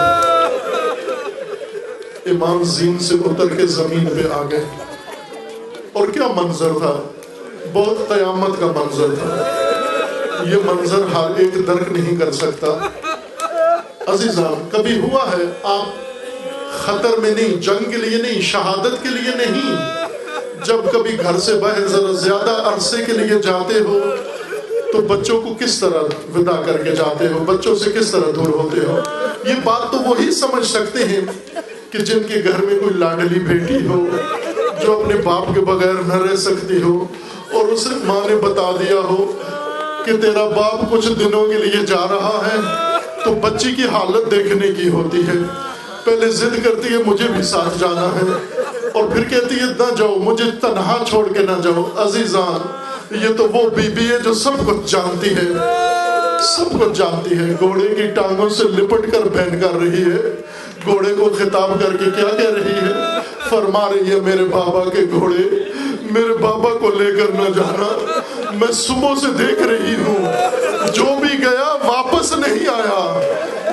امام زین سے اتر کے زمین پہ آ گئے. اور کیا منظر تھا، بہت قیامت کا منظر تھا. یہ منظر ہر ایک درک نہیں کر سکتا. عزیزان، کبھی ہوا ہے آپ خطر میں نہیں، جنگ کے لیے نہیں، شہادت کے لیے نہیں، جب کبھی گھر سے باہر ذرا زیادہ عرصے کے لیے جاتے ہو تو بچوں کو کس طرح ودا کر کے جاتے ہو، بچوں سے کس طرح دور ہوتے ہو؟ یہ بات تو وہی سمجھ سکتے ہیں کہ جن کے گھر میں کوئی لاڈلی بیٹی ہو جو اپنے باپ کے بغیر نہ رہ سکتی ہو، اور اسے ماں نے بتا دیا ہو کہ تیرا باپ کچھ دنوں کے لیے جا رہا ہے، تو بچی کی حالت دیکھنے کی ہوتی ہے. پہلے ضد کرتی ہے مجھے بھی ساتھ جانا ہے، اور پھر کہتی ہے نہ جاؤ، مجھے تنہا چھوڑ کے نہ جاؤ. عزیزان، یہ تو وہ بی بی ہے جو سب کچھ جانتی ہے، سب کچھ جانتی ہے. گھوڑے کی ٹانگوں سے لپٹ کر بہن کر رہی ہے، گھوڑے کو خطاب کر کے کیا کہہ رہی ہے؟ فرما رہی ہے میرے بابا کے گھوڑے، میرے بابا کو لے کر نہ جانا. میں صبح سے دیکھ رہی ہوں، جو بھی گیا واپس نہیں آیا،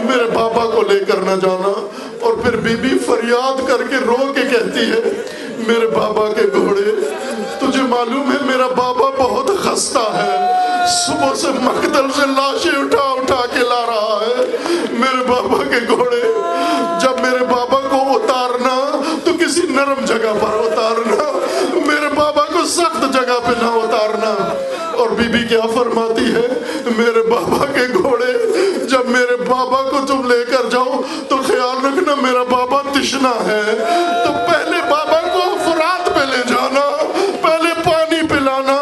میرے بابا کو لے کر نہ جانا. اور پھر بی بی فریاد کر کے رو کے کہتی ہے میرے بابا کے گھوڑے، تجھے معلوم ہے میرا بابا بہت خستہ ہے، صبح سے مقتل سے لاشیں اٹھا اٹھا کے لا رہا ہے. میرے بابا کے گھوڑے، جب میرے بابا کو اتارنا تو کسی نرم جگہ پر اتارنا، میرے بابا کو سخت جگہ پہ نہ اتارنا. اور بی بی کیا فرماتی ہے؟ میرے بابا کے گھوڑے، جب میرے بابا کو تم لے کر جاؤ تو خیال رکھنا میرا بابا تشنا ہے، تو پہلے بابا کو فرات پہ لے جانا، پہلے پانی پلانا،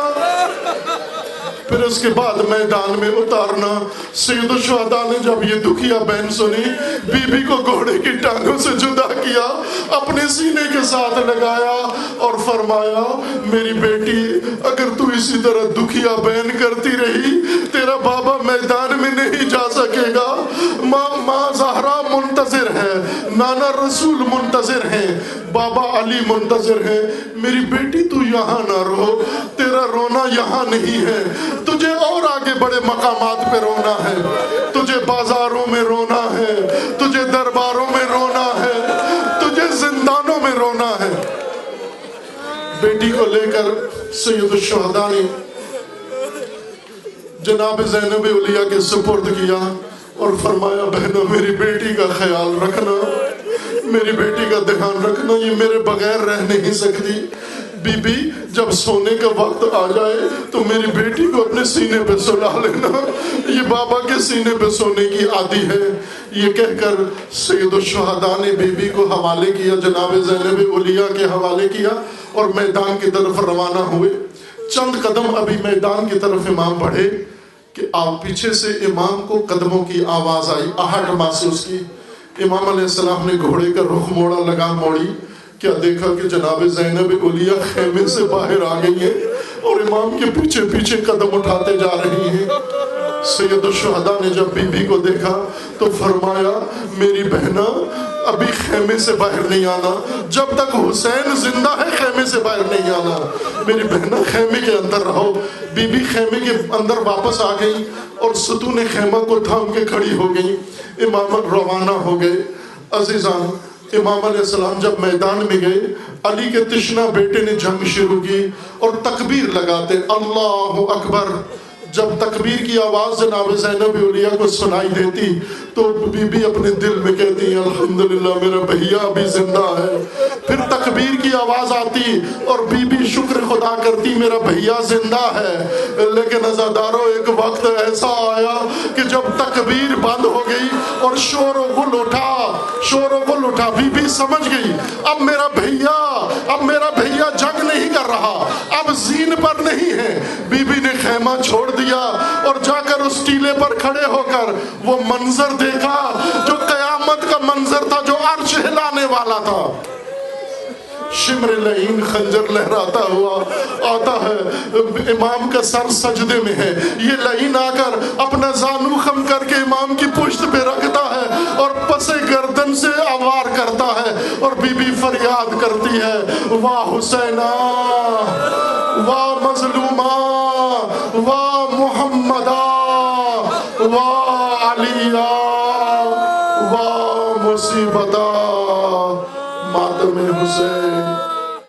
پھر اس کے بعد میدان میں اتارنا. سید الشہداء نے جب یہ دکھیا بہن سنی، بی بی کو گھوڑے کی ٹانگوں سے جدا کیا، اپنے سینے کے ساتھ لگایا اور فرمایا میری بیٹی، اگر تو اسی طرح دکھیا بہن کرتی رہی، تیرا بابا میدان میں نہیں جا سکے گا. ماں زہرا منتظر ہے، نانا رسول منتظر ہیں، بابا علی منتظر ہیں. میری بیٹی تو یہاں نہ رو، تیرا رونا یہاں نہیں ہے، تجھے اور آگے بڑے مقامات پہ رونا ہے، تجھے بازاروں میں رونا ہے، تجھے درباروں میں رونا ہے، تجھے زندانوں میں رونا ہے. بیٹی کو لے کر سید الشہداء نے جناب زینب علیہ کے سپرد کیا اور فرمایا بہنوں میری بیٹی کا خیال رکھنا، میری بیٹی کا دھیان رکھنا، یہ میرے بغیر رہ نہیں سکتی. بی بی جب سونے کا وقت آ جائے تو میری بیٹی کو اپنے سینے پہ سلا لینا، یہ بابا کے سینے پہ سونے کی عادی ہے۔ یہ کہہ کر سید الشہداء نے بی بی کو حوالے کیا، جناب زینب اولیاء کے حوالے کیا اور میدان کی طرف روانہ ہوئے۔ چند قدم ابھی میدان کی طرف امام بڑھے کہ آپ پیچھے سے امام کو قدموں کی آواز آئی، آہٹ محسوس کی۔ امام علیہ السلام نے گھوڑے کا رخ موڑا، لگام موڑی، کیا دیکھا کہ جناب زینب اولیاء خیمے سے باہر آ گئی ہیں اور امام کے پیچھے پیچھے قدم اٹھاتے جا رہی ہیں۔ سید الشہداء نے جب بی بی کو دیکھا تو فرمایا میری بہنا ابھی خیمے سے باہر نہیں آنا، جب تک حسین زندہ ہے خیمے سے باہر نہیں آنا، میری بہنا خیمے کے اندر رہو۔ بی بی خیمے کے اندر واپس آ گئی اور ستون خیمہ کو تھام کے کھڑی ہو گئی۔ امام روانہ ہو گئے۔ عزیزان، امام علیہ السلام جب میدان میں گئے، علی کے تشنا بیٹے نے جنگ شروع کی اور تکبیر لگاتے اللہ اکبر۔ جب تکبیر کی آواز جناب زینب اولیاء کو سنائی دیتی تو بی بی اپنے دل میں کہتی الحمدللہ میرا بھیا بھی زندہ ہے۔ پھر تکبیر کی آواز آتی اور بی بی شکر خدا کرتی میرا بھیا زندہ ہے۔ لیکن عزادارو ایک وقت ایسا آیا کہ جب تکبیر بند ہو گئی اور شور و غل اٹھا، بی بی سمجھ گئی اب میرا بھیا جنگ نہیں کر رہا، اب زین پر نہیں ہے۔ بی بی نے خیمہ چھوڑ دیا اور جا کر اس ٹیلے پر کھڑے ہو کر وہ منظر دیکھا جو قیامت کا منظر تھا، جو عرش ہلانے والا تھا۔ شمر لعین خنجر لہراتا ہوا آتا ہے، امام کا سر سجدے میں ہے، یہ لعین آ کر اپنا زانو خم کر کے امام کی پشت پہ رکھتا ہے اور پس گردن سے آوار کرتا ہے اور بی بی فریاد کرتی ہے واہ حسینہ، واہ مظلومہ، واہ محمدہ، واہ علیہ، واہ مصیبتہ، ماتم حسین۔